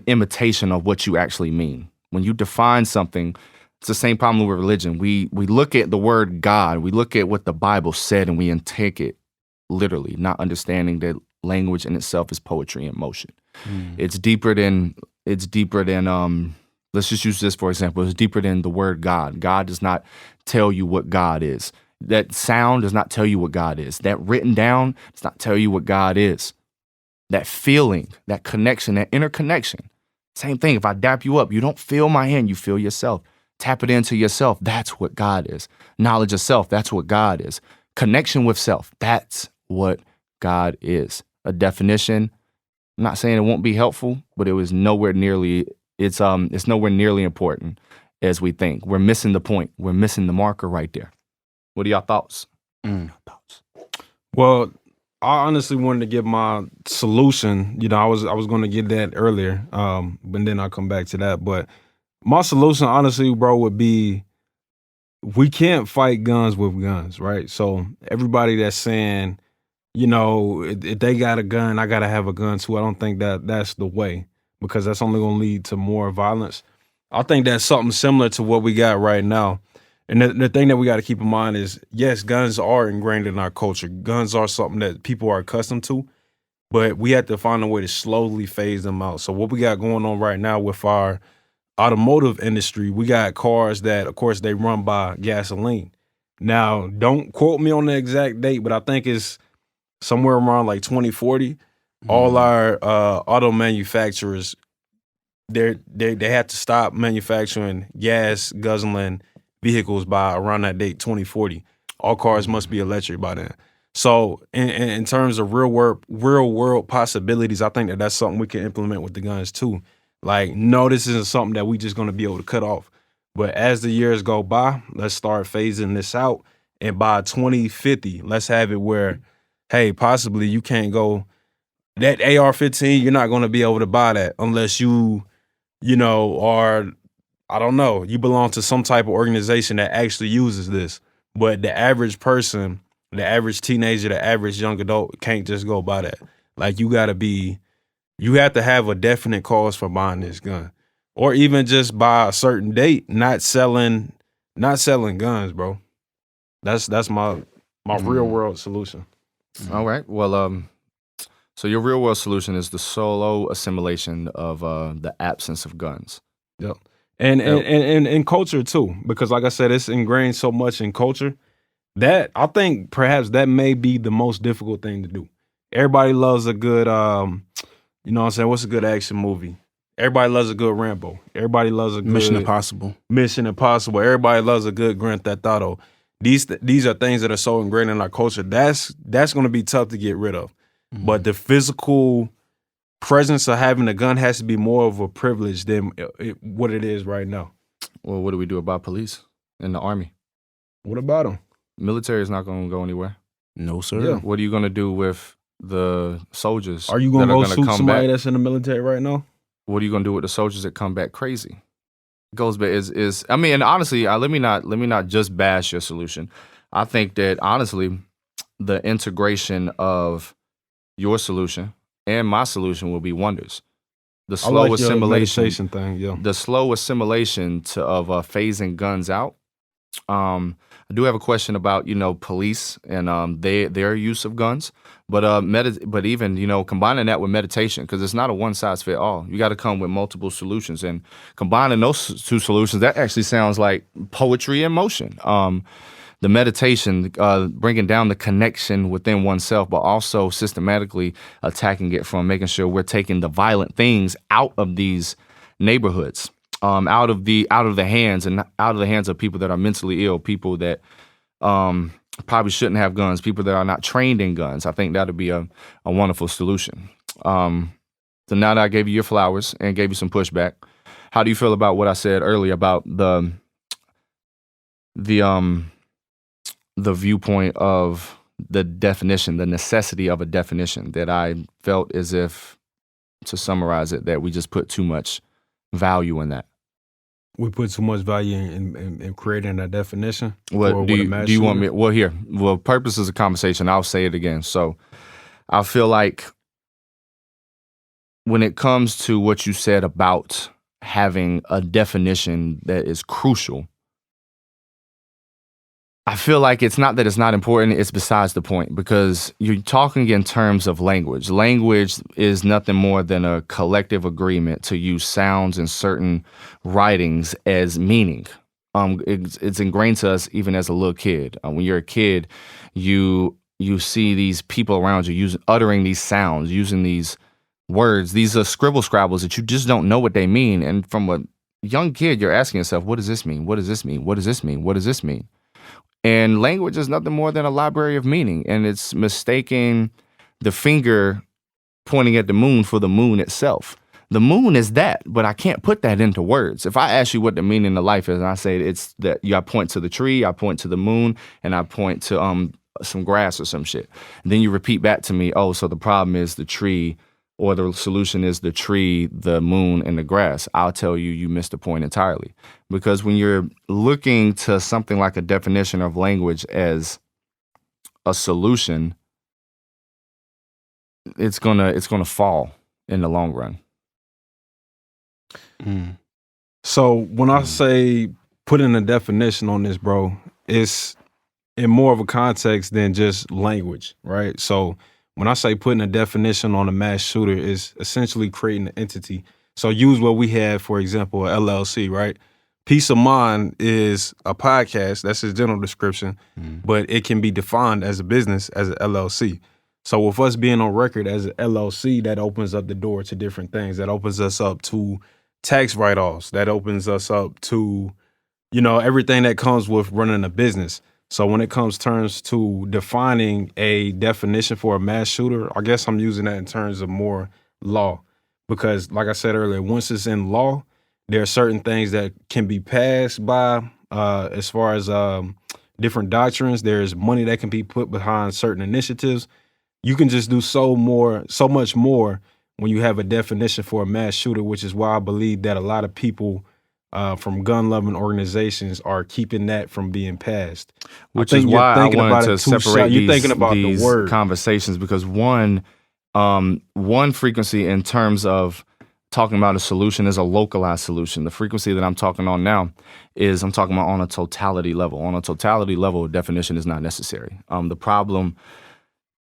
imitation of what you actually mean. When you define something, it's the same problem with religion. We look at the word God, we look at what the Bible said, and we take it literally, not understanding that language in itself is poetry in motion. It's deeper than let's just use this for example. It's deeper than the word God. God does not tell you what God is. That sound does not tell you what God is. That written down does not tell you what God is. That feeling, that connection, that interconnection. Same thing. If I dap you up, you don't feel my hand, you feel yourself. Tap it into yourself. That's what God is. Knowledge of self. That's what God is. Connection with self. That's what God is. A definition. I'm not saying it won't be helpful, but it was nowhere nearly. It's nowhere nearly important as we think. We're missing the point. We're missing the marker right there. What are y'all thoughts? Well, I honestly wanted to give my solution. You know, I was going to get that earlier, but then I'll come back to that. But my solution, honestly, bro, would be we can't fight guns with guns, right? So everybody that's saying, you know, if they got a gun, I got to have a gun too. I don't think that that's the way, because that's only going to lead to more violence. I think that's something similar to what we got right now. And the thing that we got to keep in mind is, yes, guns are ingrained in our culture. Guns are something that people are accustomed to, but we have to find a way to slowly phase them out. So what we got going on right now with our automotive industry, we got cars that, of course, they run by gasoline. Now, don't quote me on the exact date, but I think it's somewhere around like 2040. All our auto manufacturers, they have to stop manufacturing gas guzzling vehicles by around that date, 2040. All cars must be electric by then. So in terms of real world possibilities, I think that that's something we can implement with the guns too. Like, no, this isn't something that we just going to be able to cut off. But as the years go by, let's start phasing this out. And by 2050, let's have it where, hey, possibly you can't go, that AR-15, you're not going to be able to buy that unless you are, I don't know, you belong to some type of organization that actually uses this. But the average person, the average teenager, the average young adult can't just go buy that. Like, you have to have a definite cause for buying this gun. Or even just by a certain date, not selling guns, bro. That's my real world solution. All right. Well, so your real world solution is the solo assimilation of the absence of guns. Yep. And in culture too, because like I said, it's ingrained so much in culture that I think perhaps that may be the most difficult thing to do. Everybody loves a good, you know what I'm saying? What's a good action movie? Everybody loves a good Rambo. Everybody loves a good Mission Impossible. Everybody loves a good Grand Theft Auto. These are things that are so ingrained in our culture. That's going to be tough to get rid of. Mm-hmm. But the physical presence of having a gun has to be more of a privilege than what it is right now. Well, what do we do about police and the army? What about them? Military is not going to go anywhere. No, sir. Yeah. What are you going to do with the soldiers? Are you going to go shoot somebody that's in the military right now? What are you going to do with the soldiers that come back crazy? Goes back is I mean, and honestly, let me not just bash your solution. I think that honestly, the integration of your solution and my solution will be wonders. The slow assimilation thing, yeah. The slow assimilation of phasing guns out. I do have a question about police and their use of guns, but even combining that with meditation, because it's not a one size fit all. You got to come with multiple solutions, and combining those two solutions, that actually sounds like poetry in motion. The meditation, bringing down the connection within oneself, but also systematically attacking it from making sure we're taking the violent things out of these neighborhoods, out of the hands of people that are mentally ill, people that probably shouldn't have guns, people that are not trained in guns. I think that would be a wonderful solution. So now that I gave you your flowers and gave you some pushback, how do you feel about what I said earlier about the viewpoint of the definition, the necessity of a definition, that I felt as if, to summarize it, that we just put too much value in that? We put too much value in creating a definition. What do you want me? Well, here, purposes of conversation, I'll say it again. So I feel like when it comes to what you said about having a definition that is crucial, I feel like it's not that it's not important, it's besides the point, because you're talking in terms of language. Language is nothing more than a collective agreement to use sounds in certain writings as meaning. It's ingrained to us even as a little kid. When you're a kid, you see these people around you uttering these sounds, using these words. These are scribble scrabbles that you just don't know what they mean. And from a young kid, you're asking yourself, what does this mean? What does this mean? What does this mean? What does this mean? And language is nothing more than a library of meaning. And it's mistaking the finger pointing at the moon for the moon itself. The moon is that, but I can't put that into words. If I ask you what the meaning of life is, and I say it's that, I point to the tree, I point to the moon, and I point to some grass or some shit. And then you repeat back to me, oh, so the problem is the tree, or the solution is the tree, the moon, and the grass. I'll tell you, you missed the point entirely. Because when you're looking to something like a definition of language as a solution, it's gonna fall in the long run. So when I say putting a definition on this, bro, it's in more of a context than just language, right? So when I say putting a definition on a mass shooter, is essentially creating an entity. So use what we have, for example, a LLC, right? Peace of Mind is a podcast. That's its general description, but it can be defined as a business, as an LLC. So with us being on record as an LLC, that opens up the door to different things. That opens us up to tax write-offs. That opens us up to, everything that comes with running a business. So when it comes terms to defining a definition for a mass shooter, I guess I'm using that in terms of more law. Because like I said earlier, once it's in law, there are certain things that can be passed by as far as different doctrines. There's money that can be put behind certain initiatives. You can just do so much more when you have a definition for a mass shooter, which is why I believe that a lot of people from gun-loving organizations are keeping that from being passed. Which is why I wanted to separate these conversations, because one frequency in terms of talking about a solution is a localized solution. The frequency that I'm talking on now is I'm talking about on a totality level. On a totality level, definition is not necessary. The problem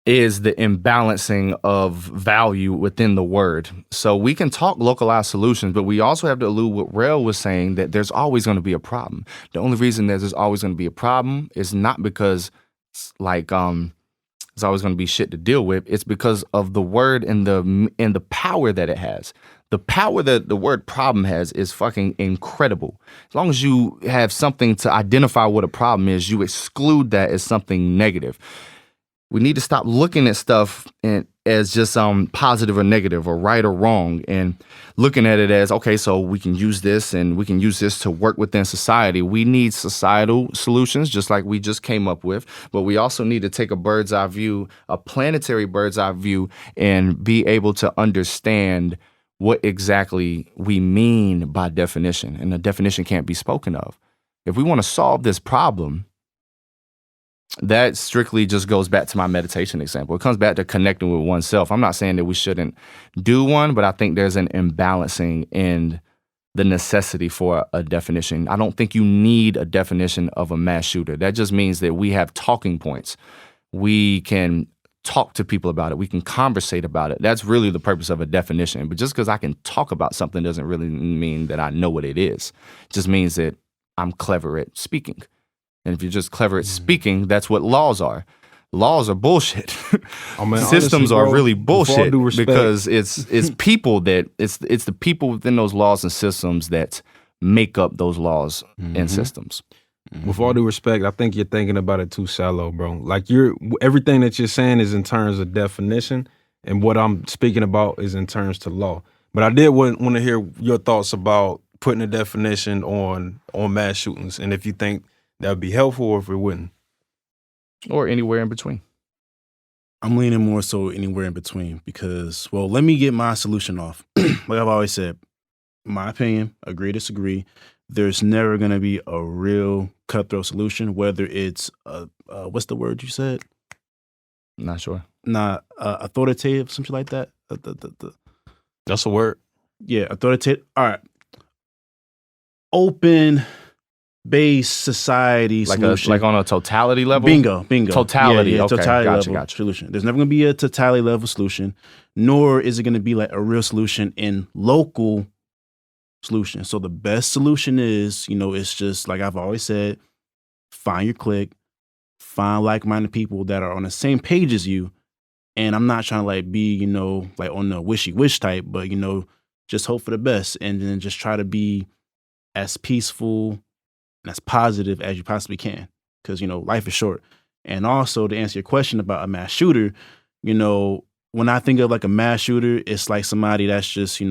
is the imbalancing of value within the word. So we can talk localized solutions, but we also have to allude what Rel was saying, that there's always going to be a problem. The only reason that there's always going to be a problem is not because there's always going to be shit to deal with. It's because of the word and the power that it has. The power that the word problem has is fucking incredible. As long as you have something to identify what a problem is, you exclude that as something negative. We need to stop looking at stuff as just positive or negative or right or wrong, and looking at it as, okay, so we can use this and we can use this to work within society. We need societal solutions, just like we just came up with, but we also need to take a bird's eye view, a planetary bird's eye view, and be able to understand what exactly we mean by definition. And the definition can't be spoken of. If we want to solve this problem, that strictly just goes back to my meditation example. It comes back to connecting with oneself. I'm not saying that we shouldn't do one, but I think there's an imbalancing in the necessity for a definition. I don't think you need a definition of a mass shooter. That just means that we have talking points. We can talk to people about it. We can conversate about it. That's really the purpose of a definition. But just because I can talk about something doesn't really mean that I know what it is. It just means that I'm clever at speaking. And if you're just clever at speaking, that's what laws are. Laws are bullshit. Systems are really bullshit, because it's people that it's the people within those laws and systems that make up those laws and systems. With all due respect, I think you're thinking about it too shallow, bro. Like everything that you're saying is in terms of definition, And what I'm speaking about is in terms to law. But I did want to hear your thoughts about putting a definition on mass shootings, and if you think that would be helpful or if it wouldn't. Or anywhere in between. I'm leaning more so anywhere in between because, well, let me get my solution off. Like I've always said, my opinion, agree, disagree. There's never going to be a real cutthroat solution, whether it's, what's the word you said? Not sure. Not authoritative, something like that. That's a word. Yeah, authoritative. All right. Open-based society solution. Like on a totality level? Bingo. Totality. Yeah, Okay, totality level gotcha. solution. There's never going to be a totality level solution, nor is it going to be like a real solution in local solution. So the best solution is, it's just like I've always said, find your clique, find like-minded people that are on the same page as you. And I'm not trying to like be, like on the wishy-wish type, but, just hope for the best and then just try to be as peaceful and as positive as you possibly can. Because, life is short. And also to answer your question about a mass shooter, when I think of like a mass shooter, it's like somebody that's just,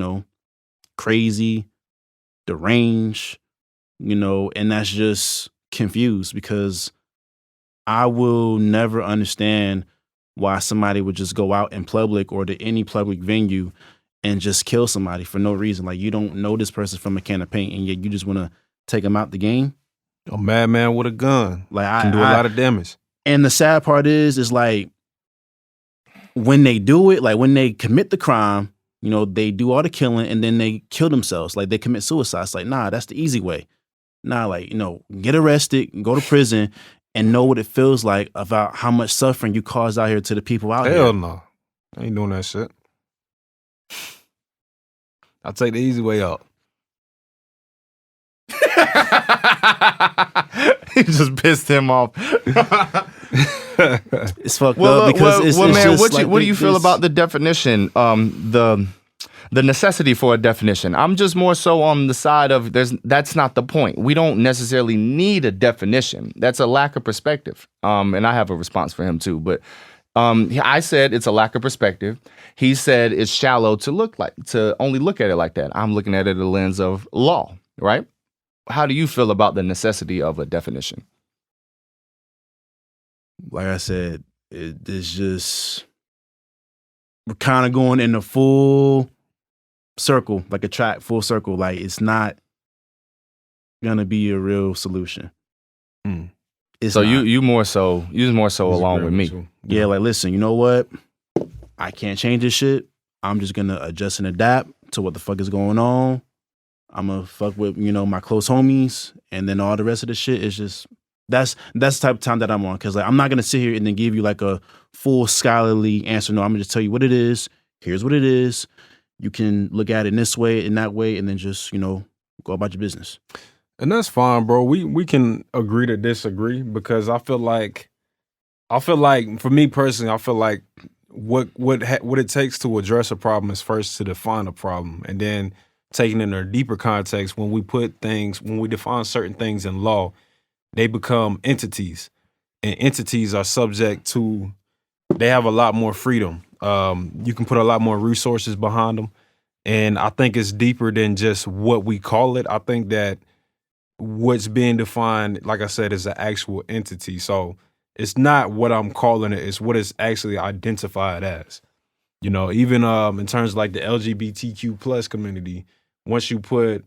crazy, deranged, and that's just confused because I will never understand why somebody would just go out in public or to any public venue and just kill somebody for no reason. Like you don't know this person from a can of paint and yet you just want to take them out the game. A madman with a gun Like can do a lot of damage. And the sad part is like when they do it, like when they commit the crime, they do all the killing and then they kill themselves. Like they commit suicide. It's like, nah, that's the easy way. Nah, like, get arrested, go to prison and know what it feels like about how much suffering you cause out here to the people out here. Hell no. I ain't doing that shit. I'll take the easy way out. He just pissed him off. It's fucked up because it's man, just what do you feel about the definition? The necessity for a definition. I'm just more so on the side of that's not the point. We don't necessarily need a definition. That's a lack of perspective. And I have a response for him too. But I said it's a lack of perspective. He said it's shallow to only look at it like that. I'm looking at it in the lens of law, right? How do you feel about the necessity of a definition? Like I said, it's just we're kind of going in a full circle, like a track, full circle. Like it's not gonna be a real solution. It's so not. you more so along with me. Too. Yeah, like listen, you know what? I can't change this shit. I'm just gonna adjust and adapt to what the fuck is going on. I'm gonna fuck with, my close homies, and then all the rest of the shit is just that's the type of time that I'm on. Cause like I'm not gonna sit here and then give you like a full scholarly answer. No, I'm gonna just tell you what it is. Here's what it is. You can look at it in this way, in that way, and then just, go about your business. And that's fine, bro. We can agree to disagree because I feel like for me personally, I feel like what it takes to address a problem is first to define a problem, and then taking it in a deeper context, when we define certain things in law, they become entities, and entities are subject to. They have a lot more freedom. You can put a lot more resources behind them, and I think it's deeper than just what we call it. I think that what's being defined, like I said, is an actual entity. So it's not what I'm calling it, it's what it's actually identified as. Even in terms of like the LGBTQ plus community, once you put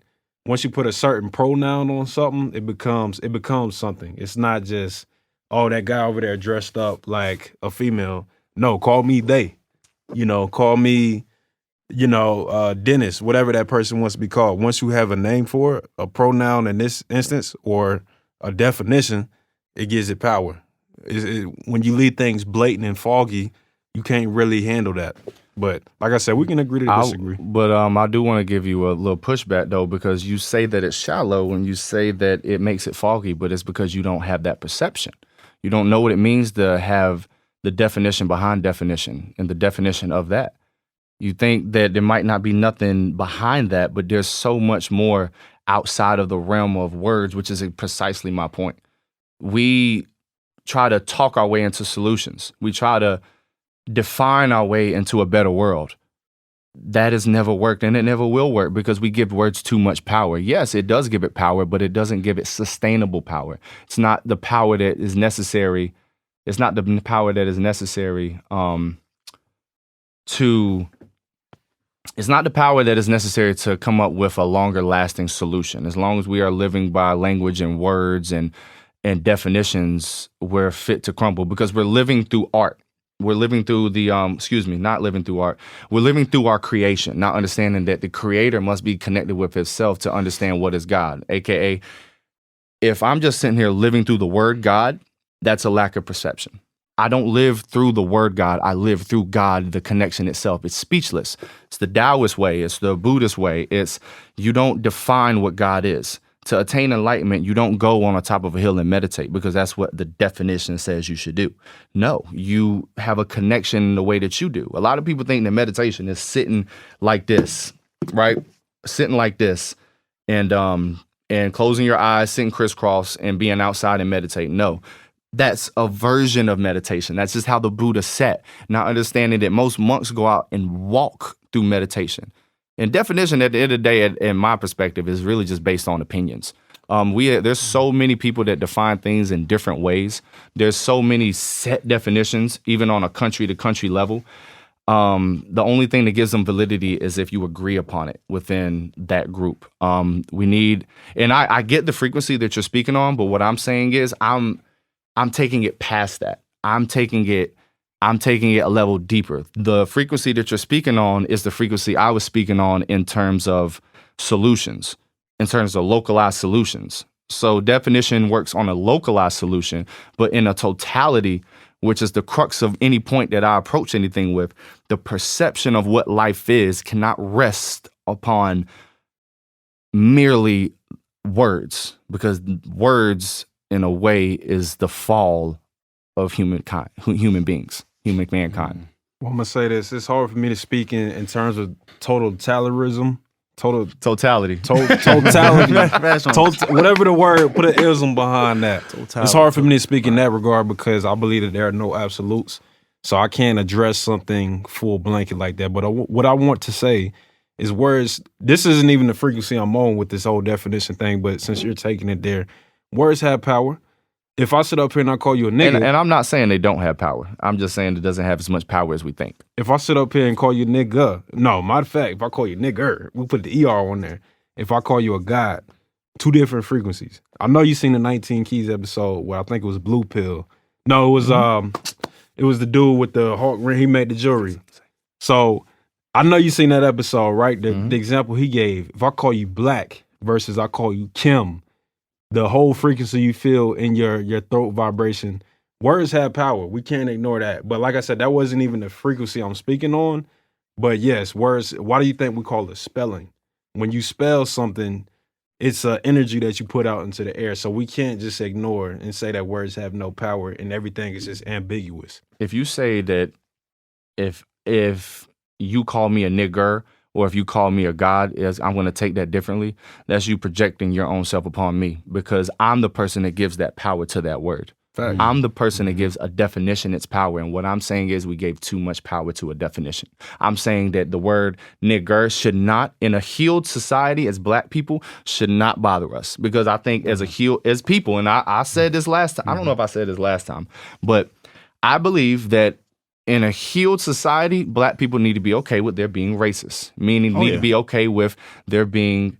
a certain pronoun on something, it becomes something. It's not just, oh, that guy over there dressed up like a female. No, call me they. Call me, Dennis, whatever that person wants to be called. Once you have a name for it, a pronoun in this instance, or a definition, it gives it power. When you leave things blatant and foggy, you can't really handle that. But like I said, we can agree to disagree. But I do want to give you a little pushback, though, because you say that it's shallow and you say that it makes it foggy, but it's because you don't have that perception. You don't know what it means to have the definition behind definition and the definition of that. You think that there might not be nothing behind that, but there's so much more outside of the realm of words, which is precisely my point. We try to talk our way into solutions. We try to define our way into a better world. That has never worked, and it never will work, because we give words too much power. Yes, it does give it power, but it doesn't give it sustainable power. It's not the power that is necessary. It's not the power that is necessary it's not the power that is necessary to come up with a longer lasting solution. As long as we are living by language and words and definitions, we're fit to crumble, because we're living through art. We're living through not living through art. We're living through our creation, not understanding that the creator must be connected with himself to understand what is God. AKA, if I'm just sitting here living through the word God, that's a lack of perception. I don't live through the word God. I live through God, the connection itself. It's speechless. It's the Taoist way. It's the Buddhist way. It's you don't define what God is. To attain enlightenment, you don't go on the top of a hill and meditate, because that's what the definition says you should do. No, you have a connection in the way that you do. A lot of people think that meditation is sitting like this, right? Sitting like this and closing your eyes, sitting crisscross and being outside and meditating. No. That's a version of meditation. That's just how the Buddha sat. Now, understanding that most monks go out and walk through meditation. And definition, at the end of the day, in my perspective, is really just based on opinions. There's so many people that define things in different ways. There's so many set definitions, even on a country-to-country level. The only thing that gives them validity is if you agree upon it within that group. I get the frequency that you're speaking on, but what I'm saying is I'm taking it past that. I'm taking it a level deeper. The frequency that you're speaking on is the frequency I was speaking on in terms of solutions, in terms of localized solutions. So definition works on a localized solution, but in a totality, which is the crux of any point that I approach anything with, the perception of what life is cannot rest upon merely words, because words, in a way, is the fall of humankind, human beings, mankind. Well, I'm gonna say this: it's hard for me to speak in terms of totalitarianism, totality, whatever the word. Put an ism behind that. It's hard for me to speak in that regard, because I believe that there are no absolutes, so I can't address something full blanket like that. But what I want to say is words. This isn't even the frequency I'm on with this whole definition thing, but since you're taking it there. Words have power. If I sit up here and I call you a nigga... And I'm not saying they don't have power. I'm just saying it doesn't have as much power as we think. If I sit up here and call you nigga... No, matter of fact, if I call you nigger, we put the ER on there. If I call you a god, two different frequencies. I know you seen the 19 Keys episode where I think it was Blue Pill. No, it was the dude with the hawk ring. He made the jewelry. So I know you seen that episode, right? The example he gave. If I call you black versus I call you Kim... the whole frequency you feel in your throat vibration, words have power. We can't ignore that. But like I said, that wasn't even the frequency I'm speaking on. But yes, words, why do you think we call it spelling? When you spell something, it's an energy that you put out into the air. So we can't just ignore and say that words have no power and everything is just ambiguous. If you say that if you call me a nigger, or if you call me a god, I'm going to take that differently. That's you projecting your own self upon me, because I'm the person that gives that power to that word. Fact. I'm the person that gives a definition its power. And what I'm saying is we gave too much power to a definition. I'm saying that the word nigger should not, in a healed society as black people, should not bother us. Because I think as people, and I said this last time, I don't know if I said this last time, but I believe that in a healed society, black people need to be okay with there being racist, meaning need to be okay with there being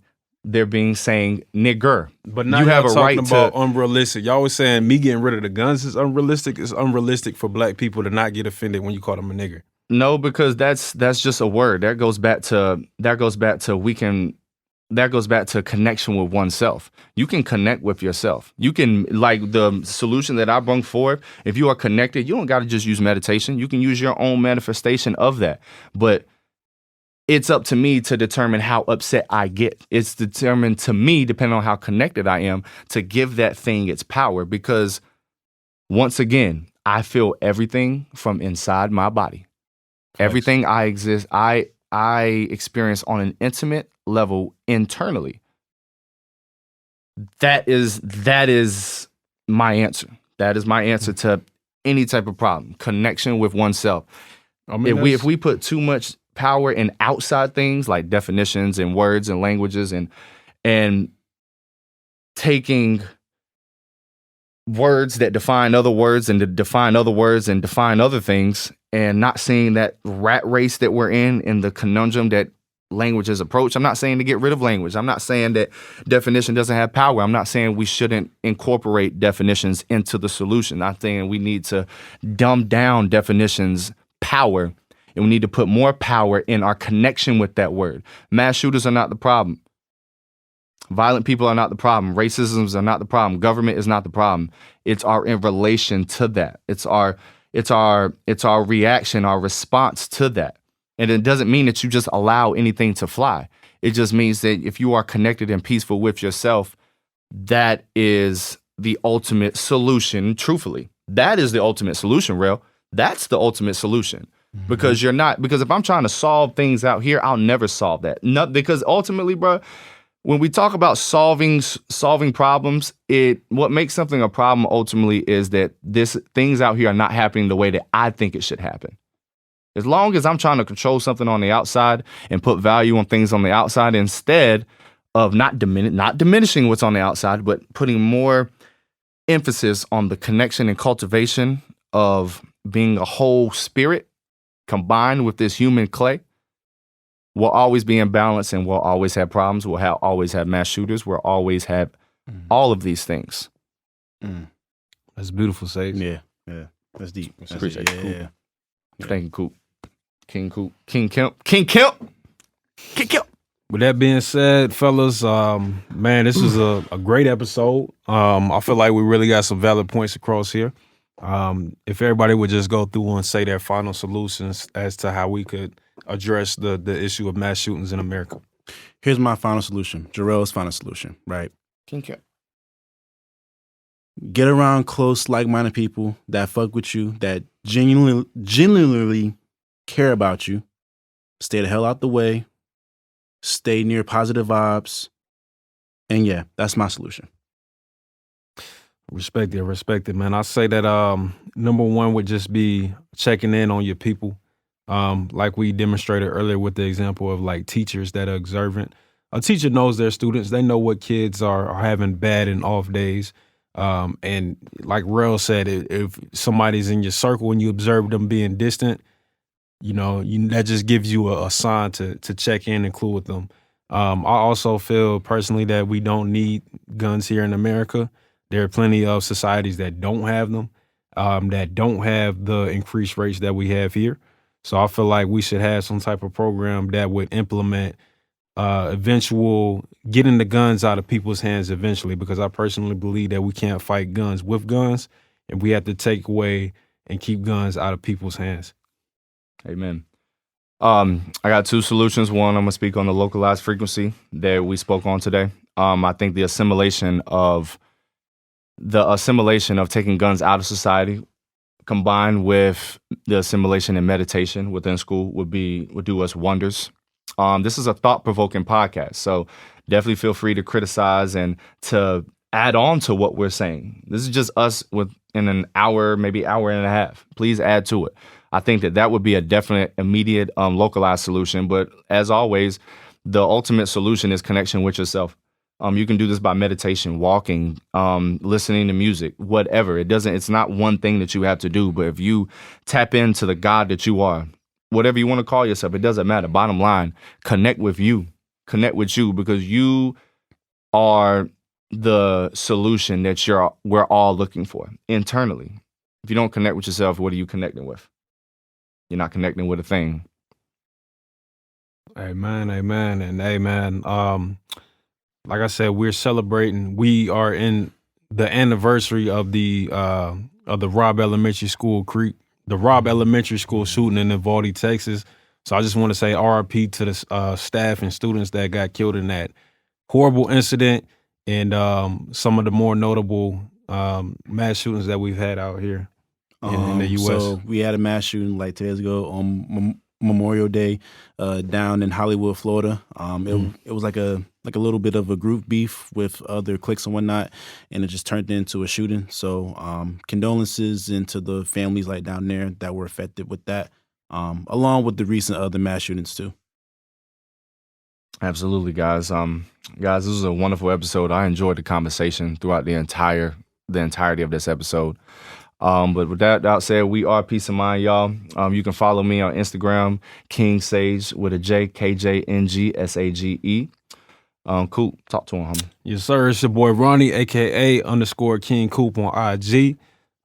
saying nigger. But now you have a right about unrealistic. Y'all was saying me getting rid of the guns is unrealistic. It's unrealistic for black people to not get offended when you call them a nigger. No, because that's just a word. That goes back to connection with oneself. You can connect with yourself. You can, like the solution that I brought forth, if you are connected, you don't got to just use meditation. You can use your own manifestation of that. But it's up to me to determine how upset I get. It's determined to me, depending on how connected I am, to give that thing its power. Because once again, I feel everything from inside my body. Everything I experience on an intimate level internally. That is my answer. That is my answer to any type of problem. Connection with oneself. I mean, If we put too much power in outside things like definitions and words and languages and taking words that define other words and to define other words and define other things, and not seeing that rat race that we're in the conundrum that languages approach. I'm not saying to get rid of language. I'm not saying that definition doesn't have power. I'm not saying we shouldn't incorporate definitions into the solution. I'm saying we need to dumb down definitions' power, and we need to put more power in our connection with that word. Mass shooters are not the problem. Violent people are not the problem. Racisms are not the problem. Government is not the problem. It's our in relation to that. It's our reaction, our response to that. And it doesn't mean that you just allow anything to fly. It just means that if you are connected and peaceful with yourself, that is the ultimate solution, truthfully. That is the ultimate solution, Rel. That's the ultimate solution. Mm-hmm. Because if I'm trying to solve things out here, I'll never solve that. Because ultimately, bro, when we talk about solving problems, what makes something a problem ultimately is that things out here are not happening the way that I think it should happen. As long as I'm trying to control something on the outside and put value on things on the outside instead of not diminishing what's on the outside, but putting more emphasis on the connection and cultivation of being a whole spirit combined with this human clay, we'll always be in balance, and we'll always have problems. We'll always have mass shooters. We'll always have all of these things. That's beautiful, Sage. Yeah. That's deep. Appreciate it. Yeah. Thank you, Coop. King Kemp. With that being said, fellas, man, this was a great episode. I feel like we really got some valid points across here. If everybody would just go through and say their final solutions as to how we could address the issue of mass shootings in America. Here's my final solution. Jarrell's final solution, right? King Kemp. Get around close, like-minded people that fuck with you, that genuinely care about you. Stay the hell out the way. Stay near positive vibes. And yeah, that's my solution. Respect it, man. I say that number one would just be checking in on your people. Like we demonstrated earlier with the example of like teachers that are observant. A teacher knows their students. They know what kids are having bad and off days. And like Rel said, if somebody's in your circle and you observe them being distant, that just gives you a sign to check in and clue with them. I also feel personally that we don't need guns here in America. There are plenty of societies that don't have them, that don't have the increased rates that we have here. So I feel like we should have some type of program that would implement eventual getting the guns out of people's hands eventually, because I personally believe that we can't fight guns with guns, and we have to take away and keep guns out of people's hands. Amen. I got two solutions. One, I'm going to speak on the localized frequency that we spoke on today. I think the assimilation of taking guns out of society combined with the assimilation and meditation within school would do us wonders. This is a thought-provoking podcast, so definitely feel free to criticize and to add on to what we're saying. This is just us in an hour, maybe hour and a half. Please add to it. I think that would be a definite, immediate, localized solution. But as always, the ultimate solution is connection with yourself. You can do this by meditation, walking, listening to music, whatever. It's not one thing that you have to do, but if you tap into the God that you are, whatever you want to call yourself, it doesn't matter. Bottom line, connect with you, because you are the solution that we're all looking for internally. If you don't connect with yourself, what are you connecting with? You're not connecting with a thing. Amen, and amen. Like I said, we're celebrating. We are in the anniversary of the Robb Elementary School shooting in Uvalde, Texas. So I just want to say RIP to the staff and students that got killed in that horrible incident, and some of the more notable mass shootings that we've had out here in the U.S. So we had a mass shooting like 2 days ago on Memorial Day down in Hollywood, Florida. It was like a like a little bit of a group beef with other cliques and whatnot, and it just turned into a shooting. So condolences into the families like down there that were affected with that, along with the recent other mass shootings too. Absolutely, guys. Guys, this was a wonderful episode. I enjoyed the conversation throughout the entirety of this episode. But with that said, we are Peace of Mind, y'all. You can follow me on Instagram, King Sage with a J, KJNGSAGE. Coop, talk to him, homie. Yes, sir. It's your boy Ronnie, aka _King Coop on IG.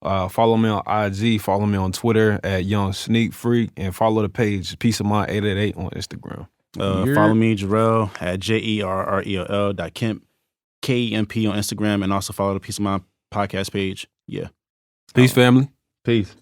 Follow me on IG. Follow me on Twitter at Young Sneak Freak, and follow the page Peace of Mind 888 on Instagram. Follow me, Jarrell, at JERRELL.Kemp, KEMP on Instagram, and also follow the Peace of Mind podcast page. Yeah. Peace, family. Peace.